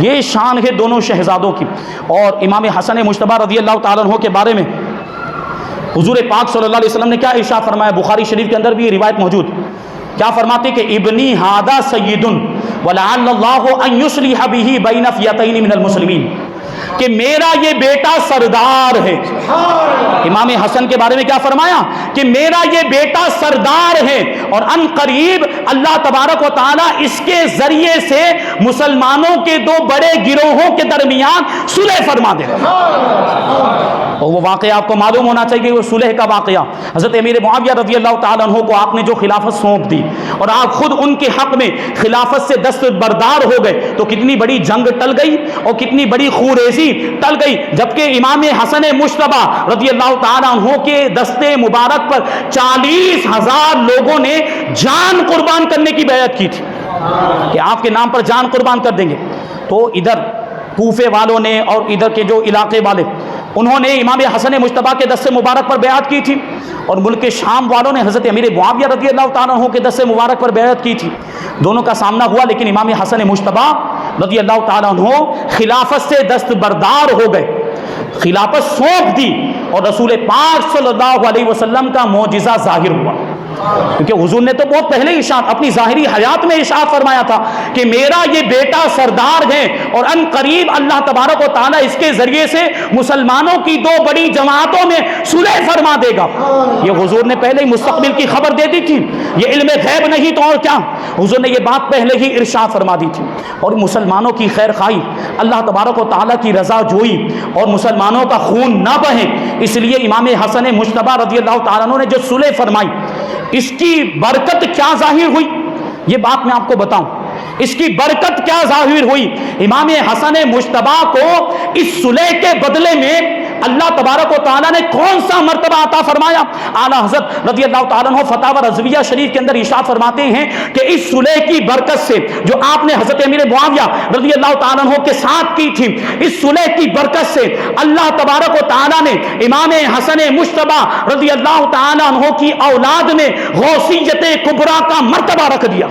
یہ شان ہے دونوں شہزادوں کی۔ اور امام حسن مجتبی رضی اللہ تعالیٰ عنہ کے بارے میں حضور پاک صلی اللہ علیہ وسلم نے کیا ارشاد فرمایا؟ بخاری شریف کے اندر بھی یہ روایت موجود، کیا فرماتے کہ ابنی ھذا سید ولعل اللہ ان یصلح بہ بین فئتین من المسلمین، کہ میرا یہ بیٹا سردار ہے۔ امام حسن کے بارے میں کیا فرمایا؟ کہ میرا یہ بیٹا سردار ہے اور ان قریب اللہ تبارک و تعالیٰ اس کے ذریعے سے مسلمانوں کے دو بڑے گروہوں کے درمیان صلح فرما دے گا۔ اور وہ واقعہ آپ کو معلوم ہونا چاہیے، وہ صلح کا واقعہ حضرت امیر معاویہ رضی اللہ تعالیٰ عنہ کو آپ نے جو خلافت سونپ دی اور آپ خود ان کے حق میں خلافت سے دستبردار ہو گئے تو کتنی بڑی جنگ ٹل گئی اور کتنی بڑی خوریزی ٹل گئی، جبکہ امام حسن مجتبی رضی اللہ تعالیٰ عنہ کے دستے مبارک پر 40,000 لوگوں نے جان قربان کرنے کی بیعت کی تھی کہ آپ کے نام پر جان قربان کر دیں گے۔ تو ادھر کوفے والوں نے اور ادھر کے جو علاقے والے انہوں نے امام حسن مجتبی کے دستے مبارک پر بیعت کی تھی، اور ملک شام والوں نے حضرت امیر معاویہ رضی اللہ تعالیٰ عنہ کے دستے مبارک پر بیعت کی تھی۔ دونوں کا سامنا ہوا، لیکن امام حسن مجتبی رضی اللہ تعالیٰ عنہ خلافت سے دستبردار ہو گئے، خلافت سونپ دی اور رسول پاک صلی اللہ علیہ وسلم کا معجزہ ظاہر ہوا، کیونکہ حضور نے تو بہت پہلے ارشاد اپنی ظاہری حیات میں ارشاد فرمایا تھا کہ میرا یہ بیٹا سردار ہے اور ان قریب اللہ تبارک و تعالیٰ اس کے ذریعے سے مسلمانوں کی دو بڑی جماعتوں میں صلح فرما دے گا۔ یہ حضور نے پہلے ہی مستقبل کی خبر دے دی تھی، یہ علم غیب نہیں تو اور کیا، حضور نے یہ بات پہلے ہی ارشاد فرما دی تھی۔ اور مسلمانوں کی خیر خواہی، اللہ تبارک و تعالیٰ کی رضا جوئی اور مسلمانوں کا خون نہ بہے، اس لیے امام حسن مجتبی رضی اللہ تعالیٰ عنہ نے جو صلح فرمائی اس کی برکت کیا ظاہر ہوئی، یہ بات میں آپ کو بتاؤں، اس کی برکت کیا ظاہر ہوئی۔ امام حسن مجتبی کو اس صلح کے بدلے میں اللہ تبارک و تعالیٰ نے کون سا مرتبہ عطا فرمایا؟ اعلیٰ حضرت رضی اللہ تعالیٰ عنہ فتاوی رضویہ شریف کے اندر ارشاد فرماتے ہیں کہ اس صلح کی برکت سے جو آپ نے حضرت امیر معاویہ رضی اللہ تعالیٰ عنہ کے ساتھ کی تھی، اس صلح کی برکت سے اللہ تبارک و تعالیٰ نے امام حسن مجتبی رضی اللہ تعالیٰ عنہ کی اولاد میں غوثیت کبریٰ کا مرتبہ رکھ دیا۔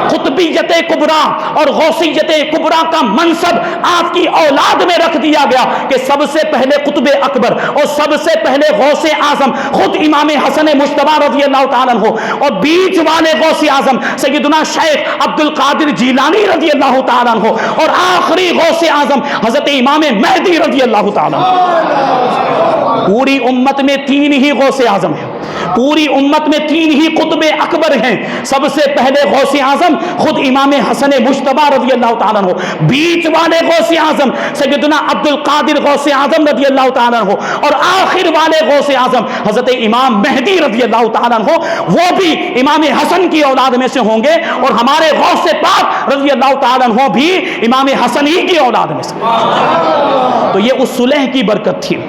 قطبیت کبریٰ اور غوثیت کبریٰ کا منصب آپ کی اولاد میں رکھ دیا گیا کہ سب سے پہلے قطب اکبر اور سب سے پہلے غوث اعظم خود امام حسن مجتبی رضی اللہ تعالیٰ عنہ، اور بیچ والے غوث اعظم سیدنا شیخ عبد القادر جیلانی رضی اللہ تعالیٰ عنہ، اور آخری غوث اعظم حضرت امام مہدی رضی اللہ تعالیٰ عنہ۔ پوری امت میں 3 ہی غوث اعظم ہیں، پوری امت میں 3 ہی قطب اکبر ہیں۔ سب سے پہلے غوث اعظم خود امام حسن مجتبی رضی اللہ تعالیٰ عنہ، بیچ والے غوث اعظم سیدنا عبد القادر غوث اعظم رضی اللہ تعالیٰ عنہ، اور آخر والے غوث اعظم حضرت امام مہدی رضی اللہ تعالیٰ عنہ، وہ بھی امام حسن کی اولاد میں سے ہوں گے، اور ہمارے غوث پاک رضی اللہ تعالیٰ عنہ بھی امام حسن ہی کی اولاد میں سے۔ تو یہ اس صلح کی برکت تھی،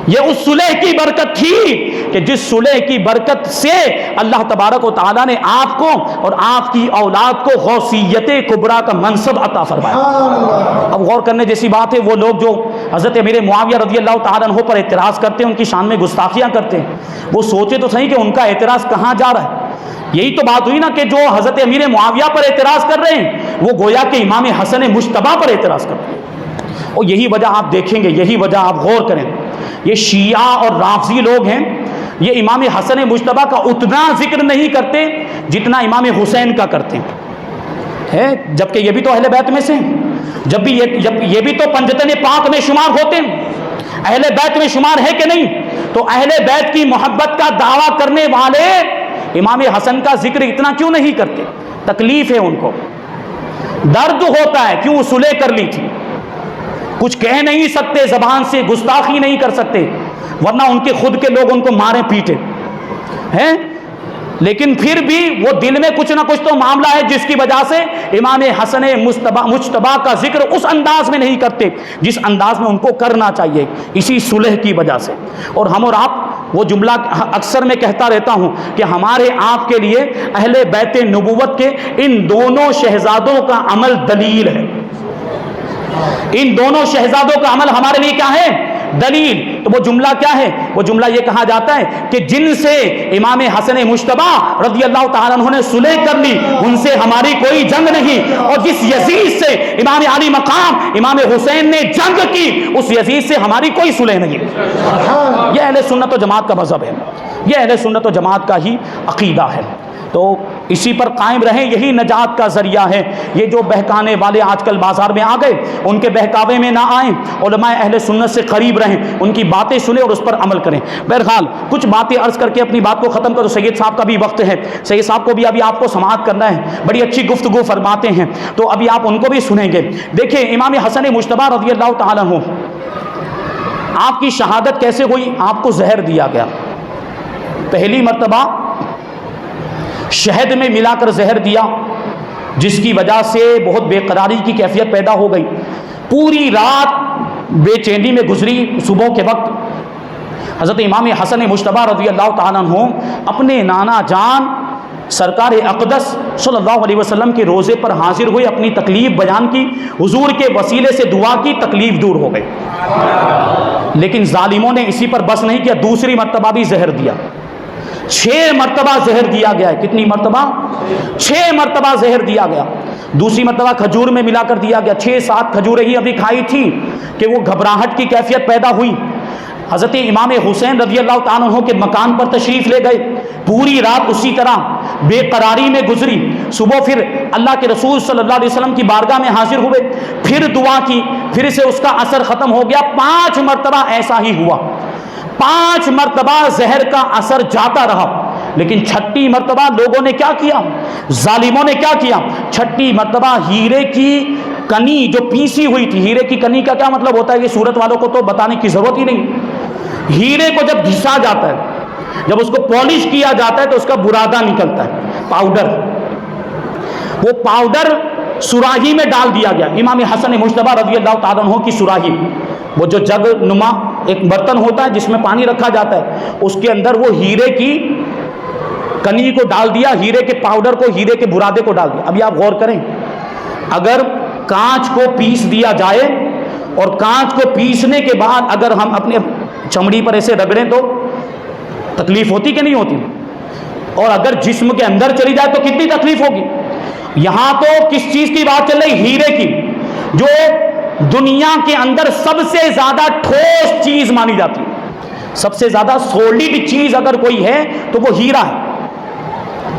یہ اس صلح کی برکت تھی کہ جس صلح کی برکت سے اللہ تبارک و تعالیٰ نے آپ کو اور آپ کی اولاد کو غوثیت کبریٰ کا منصب عطا فرمایا۔ اب غور کرنے جیسی بات ہے، وہ لوگ جو حضرت امیر معاویہ رضی اللہ تعالیٰ عنہ پر اعتراض کرتے ہیں، ان کی شان میں گستاخیاں کرتے ہیں، وہ سوچے تو صحیح کہ ان کا اعتراض کہاں جا رہا ہے۔ یہی تو بات ہوئی نا کہ جو حضرت امیر معاویہ پر اعتراض کر رہے ہیں وہ گویا کہ امام حسن مجتبی پر اعتراض کر رہے ہیں، اور یہی وجہ آپ دیکھیں گے، یہی وجہ آپ غور کریں، یہ شیعہ اور رافضی لوگ ہیں، یہ امام حسن مجتبی کا اتنا ذکر نہیں کرتے جتنا امام حسین کا کرتے ہیں، جبکہ یہ بھی تو اہل بیت میں سے ہیں، جب یہ بھی تو پنجتن پاک میں شمار ہوتے ہیں، اہل بیت میں شمار ہے کہ نہیں؟ تو اہل بیت کی محبت کا دعویٰ کرنے والے امام حسن کا ذکر اتنا کیوں نہیں کرتے؟ تکلیف ہے ان کو، درد ہوتا ہے، کیوں صلح کر لی تھی، کچھ کہہ نہیں سکتے، زبان سے گستاخی نہیں کر سکتے، ورنہ ان کے خود کے لوگ ان کو مارے پیٹے ہیں، لیکن پھر بھی وہ دل میں کچھ نہ کچھ تو معاملہ ہے جس کی وجہ سے امام حسن مجتبی کا ذکر اس انداز میں نہیں کرتے جس انداز میں ان کو کرنا چاہیے، اسی صلح کی وجہ سے۔ اور ہم اور آپ، وہ جملہ اکثر میں کہتا رہتا ہوں کہ ہمارے آپ کے لیے اہل بیت نبوت کے ان دونوں شہزادوں کا عمل دلیل ہے، ان دونوں شہزادوں کا عمل ہمارے لیے کیا ہے؟ دلیل۔ تو وہ جملہ کیا ہے؟ وہ جملہ یہ کہا جاتا ہے کہ جن سے امام حسن مجتبی رضی اللہ تعالیٰ عنہ نے صلح کر لی ان سے ہماری کوئی جنگ نہیں، اور جس یزید سے امام علی مقام امام حسین نے جنگ کی اس یزید سے ہماری کوئی صلح نہیں۔ یہ اہل سنت و جماعت کا مذہب ہے، یہ اہل سنت و جماعت کا ہی عقیدہ ہے، تو اسی پر قائم رہیں، یہی نجات کا ذریعہ ہے۔ یہ جو بہکانے والے آج کل بازار میں آ گئے ان کے بہکاوے میں نہ آئیں، علماء اہل سنت سے قریب رہیں، ان کی باتیں سنیں اور اس پر عمل کریں۔ بہرحال کچھ باتیں عرض کر کے اپنی بات کو ختم کرو، سید صاحب کا بھی وقت ہے، سید صاحب کو بھی ابھی آپ کو سماعت کرنا ہے، بڑی اچھی گفتگو فرماتے ہیں، تو ابھی آپ ان کو بھی سنیں گے۔ دیکھیں امام حسن مجتبی رضی اللہ تعالیٰ عنہ، آپ کی شہادت کیسے ہوئی؟ آپ کو زہر دیا گیا، پہلی مرتبہ شہد میں ملا کر زہر دیا، جس کی وجہ سے بہت بے قراری کی کیفیت پیدا ہو گئی، پوری رات بے چینی میں گزری۔ صبح کے وقت حضرت امام حسن مجتبی رضی اللہ تعالیٰ عنہ اپنے نانا جان سرکار اقدس صلی اللہ علیہ وسلم کے روزے پر حاضر ہوئے، اپنی تکلیف بیان کی، حضور کے وسیلے سے دعا کی، تکلیف دور ہو گئی۔ لیکن ظالموں نے اسی پر بس نہیں کیا، دوسری مرتبہ بھی زہر دیا، 6 مرتبہ زہر دیا گیا ہے۔ کتنی مرتبہ؟ 6 مرتبہ زہر دیا گیا۔ دوسری مرتبہ کھجور میں ملا کر دیا گیا، 6-7 کھجوریں ہی ابھی کھائی تھی کہ وہ گھبراہٹ کی کیفیت پیدا ہوئی۔ حضرت امام حسین رضی اللہ تعالیٰ عنہ کے مکان پر تشریف لے گئے، پوری رات اسی طرح بے قراری میں گزری۔ صبح پھر اللہ کے رسول صلی اللہ علیہ وسلم کی بارگاہ میں حاضر ہوئے، پھر دعا کی، پھر سے اس کا اثر ختم ہو گیا۔ 5 مرتبہ ایسا ہی ہوا، 5 مرتبہ زہر کا اثر جاتا رہا، لیکن 6ٹھی مرتبہ لوگوں نے کیا کیا؟ ظالموں نے کیا کیا؟ 6ٹھی مرتبہ ہیرے کی کنی جو پیسی ہوئی تھی، ہیرے کی کنی کا کیا مطلب ہوتا ہے یہ صورت والوں کو تو بتانے کی ضرورت ہی نہیں۔ ہیرے کو جب گھسا جاتا ہے، جب اس کو پالش کیا جاتا ہے تو اس کا برادہ نکلتا ہے، پاؤڈر، وہ پاؤڈر سراہی میں ڈال دیا گیا۔ امام حسن مجتبی رضی اللہ تعالیٰ عنہ کی سراہی، وہ جو جگ نما ایک برتن ہوتا ہے جس میں پانی رکھا جاتا ہے، اس کے اندر وہ ہیرے کی کنی کو ڈال دیا، ہیرے کے پاؤڈر کو، ہیرے کے برادے کو ڈال دیا۔ ابھی آپ غور کریں، اگر کانچ کو پیس دیا جائے اور کانچ کو پیسنے کے بعد اگر ہم اپنے چمڑی پر ایسے رگڑیں تو تکلیف ہوتی کہ نہیں ہوتی؟ اور اگر جسم کے اندر چلی جائے تو کتنی تکلیف ہوگی. یہاں تو کس چیز کی بات چل رہی؟ ہیرے کی، جو دنیا کے اندر سب سے زیادہ ٹھوس چیز مانی جاتی ہے. سب سے زیادہ سولڈ چیز اگر کوئی ہے تو وہ ہیرا ہے.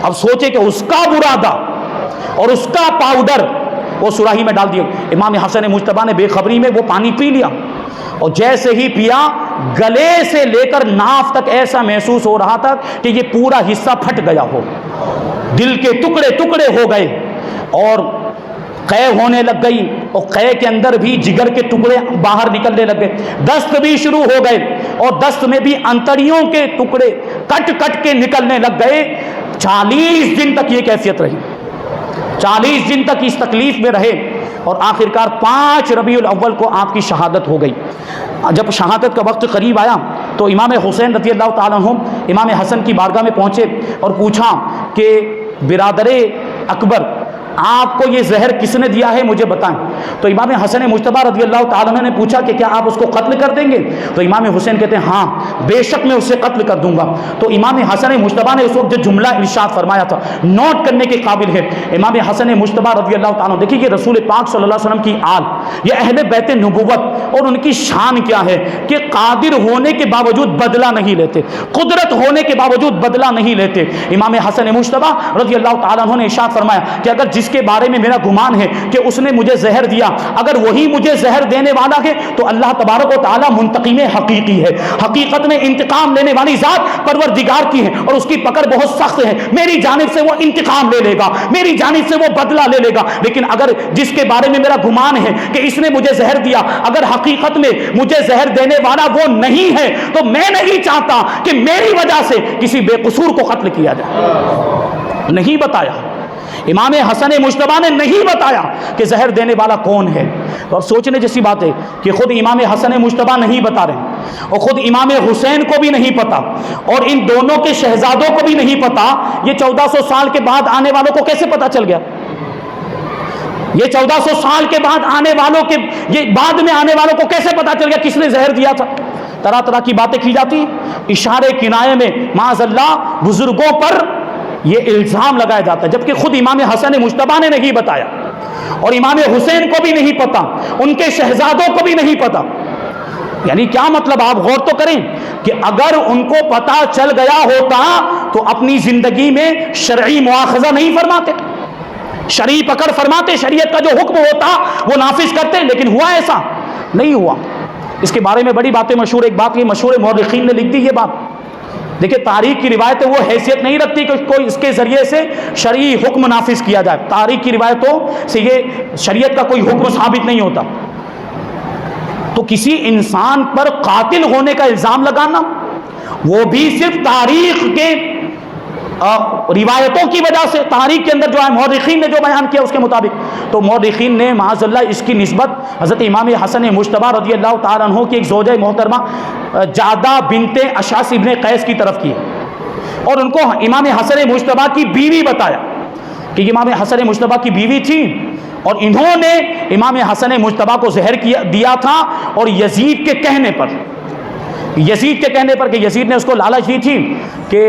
اب سوچے کہ اس کا برادہ اور اس کا پاؤڈر وہ سراہی میں ڈال دیا. امام حسن مجتبیٰ نے بے خبری میں وہ پانی پی لیا، اور جیسے ہی پیا گلے سے لے کر ناف تک ایسا محسوس ہو رہا تھا کہ یہ پورا حصہ پھٹ گیا ہو، دل کے ٹکڑے ٹکڑے ہو گئے اور قے ہونے لگ گئی، اور قے کے اندر بھی جگر کے ٹکڑے باہر نکلنے لگ گئے. دست بھی شروع ہو گئے، اور دست میں بھی انتڑیوں کے ٹکڑے کٹ کٹ کے نکلنے لگ گئے. 40 دن تک یہ کیفیت رہی، 40 دن تک اس تکلیف میں رہے، اور آخرکار 5 ربیع الاول کو آپ کی شہادت ہو گئی. جب شہادت کا وقت قریب آیا تو امام حسین رضی اللہ تعالیٰ عنہ امام حسن کی بارگاہ میں پہنچے اور پوچھا کہ برادر اکبر، آپ کو یہ زہر کس نے دیا ہے مجھے بتائیں. تو امام حسن مجتبیٰ رضی اللہ تعالیٰ عنہ نے پوچھا کہ کیا آپ اس کو قتل کر دیں گے؟ تو امام حسین کہتے ہیں ہاں بے شک میں اسے قتل کر دوں گا. تو امام حسن مجتبیٰ نے اس وقت جو جملہ ارشاد فرمایا تھا نوٹ کرنے کے قابل ہے. امام حسن مجتبیٰ رضی اللہ تعالیٰ عنہ، دیکھیے یہ رسول پاک صلی اللہ علیہ وسلم کی آل، یہ اہل بیت نبوت، اور ان کی شان کیا ہے کہ قادر ہونے کے باوجود بدلہ نہیں لیتے، قدرت ہونے کے باوجود بدلہ نہیں لیتے. امام حسن مجتبیٰ رضی اللہ تعالیٰ عنہ نے ارشاد فرمایا کہ اگر جس کے بارے میں میرا گمان ہے کہ اس نے مجھے زہر دیا، اگر وہی مجھے زہر دینے والا ہے تو اللہ تبارک و تعالی منتقم حقیقی ہے. حقیقت میں انتقام لینے والی ذات پروردگار کی ہے، اور اس کی پکڑ بہت سخت ہے. میری جانب سے وہ انتقام لے لے گا، میری جانب سے وہ بدلہ لے لے گا. لیکن اگر جس کے بارے میں میرا گمان ہے کہ اس نے مجھے زہر دیا، اگر حقیقت میں مجھے زہر دینے والا وہ نہیں ہے تو میں نہیں چاہتا کہ میری وجہ سے کسی بے قصور کو قتل کیا جائے. نہیں بتایا، امام حسن مجتبیٰ نے نہیں بتایا کہ زہر دینے والا کون ہے. اور سوچنے جیسی بات ہے کہ خود امام حسن مجتبیٰ نہیں بتا رہے، اور خود امام حسین کو بھی نہیں پتا، اور ان دونوں کے شہزادوں کو بھی نہیں پتا. یہ 1400 سال کے بعد آنے والوں کو کیسے پتا چل گیا؟ یہ 1400 سال کے بعد آنے والوں کے، یہ بعد میں آنے والوں کو کیسے پتا چل گیا کس نے زہر دیا تھا؟ طرح طرح کی باتیں کی جاتی ہیں، اشارے کنائے میں معاذ اللہ بزرگوں پر یہ الزام لگایا جاتا ہے، جبکہ خود امام حسن مجتبیٰ نے نہیں بتایا، اور امام حسین کو بھی نہیں پتا، ان کے شہزادوں کو بھی نہیں پتا. یعنی کیا مطلب؟ آپ غور تو کریں کہ اگر ان کو پتا چل گیا ہوتا تو اپنی زندگی میں شرعی مواخذہ نہیں فرماتے، شرعی پکڑ فرماتے، شریعت کا جو حکم ہوتا وہ نافذ کرتے. لیکن ہوا ایسا نہیں ہوا. اس کے بارے میں بڑی باتیں مشہور، ایک بات یہ مشہور مورخین نے لکھ دی یہ بات. دیکھیں تاریخ کی روایتیں وہ حیثیت نہیں رکھتی کہ کوئی اس کے ذریعے سے شرعی حکم نافذ کیا جائے. تاریخ کی روایتوں سے یہ شریعت کا کوئی حکم ثابت نہیں ہوتا. تو کسی انسان پر قاتل ہونے کا الزام لگانا، وہ بھی صرف تاریخ کے روایتوں کی وجہ سے، تاریخ کے اندر جو ہے مورخین نے جو بیان کیا اس کے مطابق، تو مورخین نے معاذ اللہ اس کی نسبت حضرت امام حسن مجتبیٰ رضی اللہ تعالیٰ عنہ کی ایک زوجہ محترمہ جعدہ بنت اشعث ابن قیس کی طرف کی، اور ان کو امام حسن مجتبیٰ کی بیوی بتایا کہ امام حسن مجتبیٰ کی بیوی تھی، اور انہوں نے امام حسن مجتبیٰ کو زہر دیا تھا. اور یزید کے کہنے پر کہ یزید نے اس کو لالچ دی تھی کہ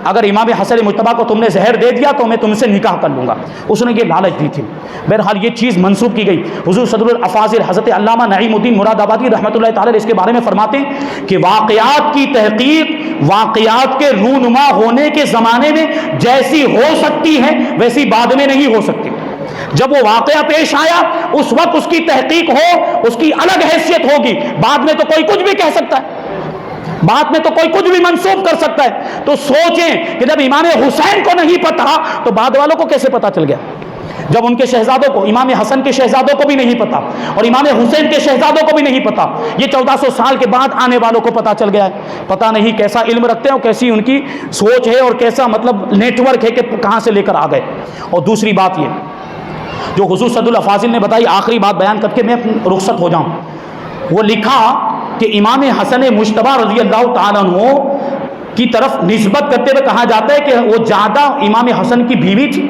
اگر امام حسن مجتبیٰ کو تم نے زہر دے دیا تو میں تم سے نکاح کر لوں گا، اس نے یہ لالچ دی تھی. بہرحال یہ چیز منسوب کی گئی. حضور صدر الافاضل حضرت علامہ نعیم الدین مراد آبادی رحمۃ اللہ تعالی اس کے بارے میں فرماتے ہیں کہ واقعات کی تحقیق واقعات کے رونما ہونے کے زمانے میں جیسی ہو سکتی ہے ویسی بعد میں نہیں ہو سکتی. جب وہ واقعہ پیش آیا اس وقت اس کی تحقیق ہو، اس کی الگ حیثیت ہوگی. بعد میں تو کوئی کچھ بھی کہہ سکتا ہے، بعد میں تو کوئی کچھ بھی منسوب کر سکتا ہے. تو سوچیں کہ جب امام حسین کو نہیں پتا تو بعد والوں کو کیسے پتا چل گیا؟ جب ان کے شہزادوں کو، امام حسن کے شہزادوں کو بھی نہیں پتا اور امام حسین کے شہزادوں کو بھی نہیں پتا، یہ 1400 سال کے بعد آنے والوں کو پتا چل گیا ہے. پتا نہیں کیسا علم رکھتے ہیں اور کیسی ان کی سوچ ہے اور کیسا مطلب نیٹ ورک ہے کہ کہاں سے لے کر آ گئے. اور دوسری بات یہ جو حضور صدر الافاضل نے بتائی، آخری بات بیان کر کے میں رخصت ہو جاؤں، وہ لکھا کہ امام حسن مجتبیٰ رضی اللہ تعالیٰ عنہ کی طرف نسبت کرتے ہوئے کہا جاتا ہے کہ وہ زیادہ امام حسن کی بیوی تھی.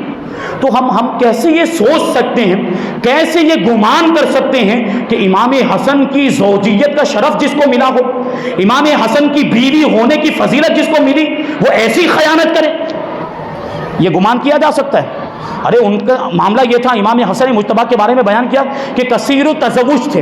تو ہم کیسے یہ سوچ سکتے ہیں، کیسے یہ گمان کر سکتے ہیں کہ امام حسن کی زوجیت کا شرف جس کو ملا ہو، امام حسن کی بیوی ہونے کی فضیلت جس کو ملی، وہ ایسی خیانت کرے؟ یہ گمان کیا جا سکتا ہے؟ ارے ان کا معاملہ یہ تھا، امام حسن مجتبیٰ کے بارے میں بیان کیا کہ کثیر التزوج تھے،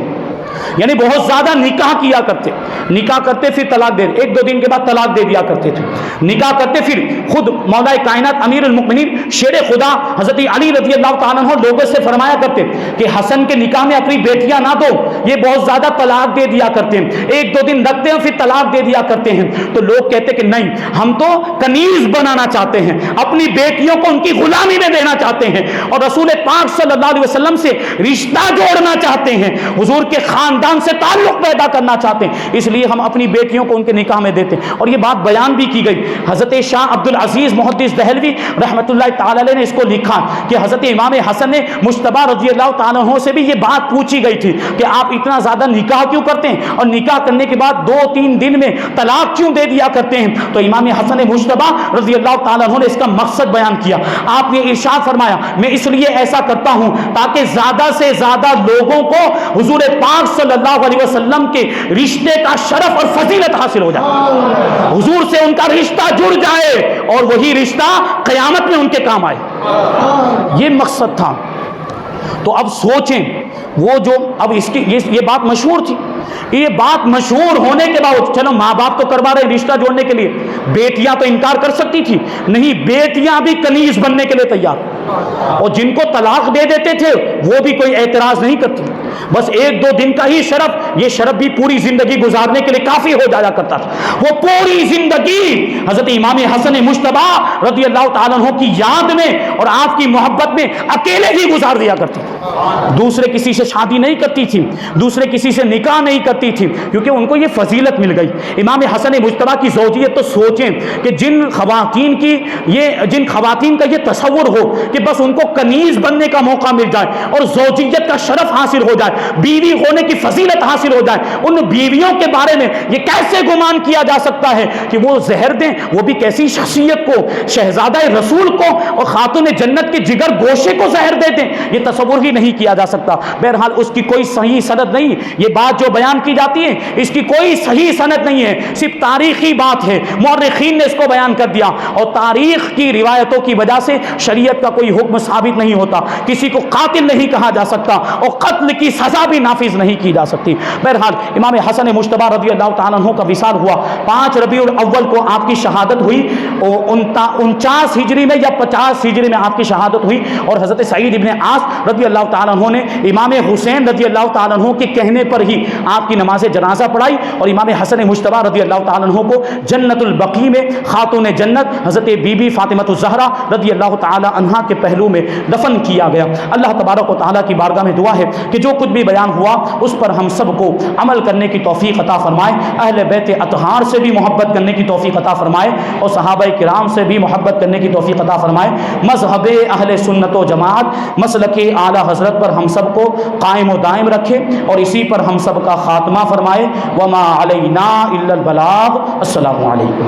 یعنی بہت زیادہ نکاح کیا کرتے، نکاح کرتے پھر طلاق دے، ایک دو دن کے بعد طلاق دے دیا کرتے تھے، نکاح کرتے پھر خود مولا کائنات امیر المؤمنین شیر خدا حضرت علی رضی اللہ تعالیٰ عنہ لوگوں سے فرمایا کرتے کہ حسن کے نکاح میں اپنی بیٹیاں نہ دو، یہ بہت زیادہ طلاق دے دیا کرتے ہیں، ایک دو دن رکھتے ہیں پھر طلاق دے دیا کرتے ہیں۔ تو لوگ کہتے کہ نہیں، ہم تو کنیز بنانا چاہتے ہیں، اپنی بیٹیوں کو ان کی غلامی میں دینا چاہتے ہیں، اور رسول پاک صلی اللہ علیہ وسلم سے رشتہ جوڑنا چاہتے ہیں، حضور کے خاندان سے تعلق پیدا کرنا چاہتے ہیں، اس لیے ہم اپنی بیٹیوں کو ان کے نکاح میں دیتے ہیں۔ اور یہ بات بیان بھی کی گئی، حضرت شاہ عبد العزیز محدث دہلوی رحمۃ اللہ تعالی علیہ نے اس کو لکھا کہ حضرت امام حسن مجتبیٰ رضی اللہ تعالیٰ عنہ سے بھی یہ بات پوچھی گئی تھی کہ آپ اتنا زیادہ نکاح کیوں کرتے ہیں، اور نکاح کرنے کے بعد 2-3 دن میں طلاق کیوں دے دیا کرتے ہیں؟ تو امام حسن مجتبیٰ رضی اللہ تعالیٰ عنہ نے اس کا مقصد بیان کیا۔ آپ نے ارشاد فرمایا، میں اس لیے ایسا کرتا ہوں تاکہ زیادہ سے زیادہ لوگوں کو حضور پاک صلی اللہ علیہ وسلم کے رشتے کا شرف اور فضیلت حاصل ہو جائے، حضور سے ان کا رشتہ جڑ جائے اور وہی رشتہ قیامت میں ان کے کام آئے، یہ مقصد تھا۔ تو اب سوچیں، وہ جو اب اس کی یہ بات مشہور تھی، یہ بات مشہور ہونے کے بعد چلو ماں باپ تو کروا رہے رشتہ جوڑنے کے لیے، بیٹیاں تو انکار کر سکتی تھی، نہیں، بیٹیاں بھی کنیز بننے کے لیے تیار، اور جن کو طلاق دے دیتے تھے وہ بھی کوئی اعتراض نہیں کرتی، بس 1-2 دن کا ہی شرف، یہ شرف بھی پوری زندگی گزارنے کے لیے کافی ہو جایا کرتا تھا، وہ پوری زندگی حضرت امام حسن مجتبیٰ رضی اللہ تعالیٰ عنہ کی یاد میں اور آپ کی محبت میں اکیلے ہی گزار دیا کرتی تھی، دوسرے کسی سے شادی نہیں کرتی تھی، دوسرے کسی سے نکاح نہیں کرتی تھی، کیونکہ ان کو یہ فضیلت مل گئی۔ امام حسن مجتبیٰ کی زوجیت تو سوچیں کہ جن خواتین کا یہ تصور ہو کہ بس ان کو کنیز بننے کا موقع مل جائے اور زوجیت کا شرف حاصل ہو جائے، بیوی ہونے کی فضیلت حاصل ہو جائے، ان بیویوں کے بارے میں یہ کیسے گمان کیا جا سکتا ہے کہ وہ زہر دیں، وہ بھی کیسی شخصیت کو، شہزادہ رسول کو اور خاتون جنت کے جگر گوشے کو زہر دے دیں، یہ تصور ہی نہیں کیا جا سکتا۔ بہرحال اس کی کوئی صحیح سند نہیں، یہ بات جو بیان کی جاتی ہے اس کی کوئی صحیح سند نہیں ہے، صرف تاریخی بات ہے، مورخین نے اس کو بیان کر دیا، اور تاریخ کی روایتوں کی وجہ سے شریعت کا کوئی حکم ثابت نہیں ہوتا، کسی کو قاتل نہیں کہا جا سکتا اور قتل کی سزا بھی نافذ نہیں کی جا سکتی۔ بہرحال امام حسن مجتبیٰ رضی اللہ تعالیٰ عنہ کا وصال ہوا، 5 ربیع الاول کو آپ کی شہادت ہوئی، 49 ہجری میں یا 50 ہجری میں آپ کی شہادت ہوئی، اور حضرت سعید ابن عاص رضی اللہ تعالیٰ عنہ نے امام حسین رضی اللہ تعالیٰ عنہ کے کہنے پر ہی آپ کی نماز جنازہ پڑھائی، اور امام حسن مجتبیٰ رضی اللہ تعالیٰ عنہ کو جنت البقیع میں خاتون جنت حضرت بی بی فاطمہ الزہرا رضی اللہ تعالیٰ عنہا کے پہلو میں دفن کیا گیا۔ اللہ تبارک و تعالیٰ کی بارگاہ میں دعا ہے کہ جو کچھ بھی بیان ہوا اس پر ہم سب کو عمل کرنے کی توفیق عطا فرمائے، اہل بیت اطہار سے بھی محبت کرنے کی توفیق عطا فرمائے، اور صحابہ کرام سے بھی محبت کرنے کی توفیق عطا فرمائے، مذہب اہل سنت و جماعت مسلک اعلیٰ حضرت پر ہم سب کو قائم و دائم رکھے اور اسی پر ہم سب کا خاتمہ فرمائے۔ وما علینا الا البلاغ۔ السلام علیکم۔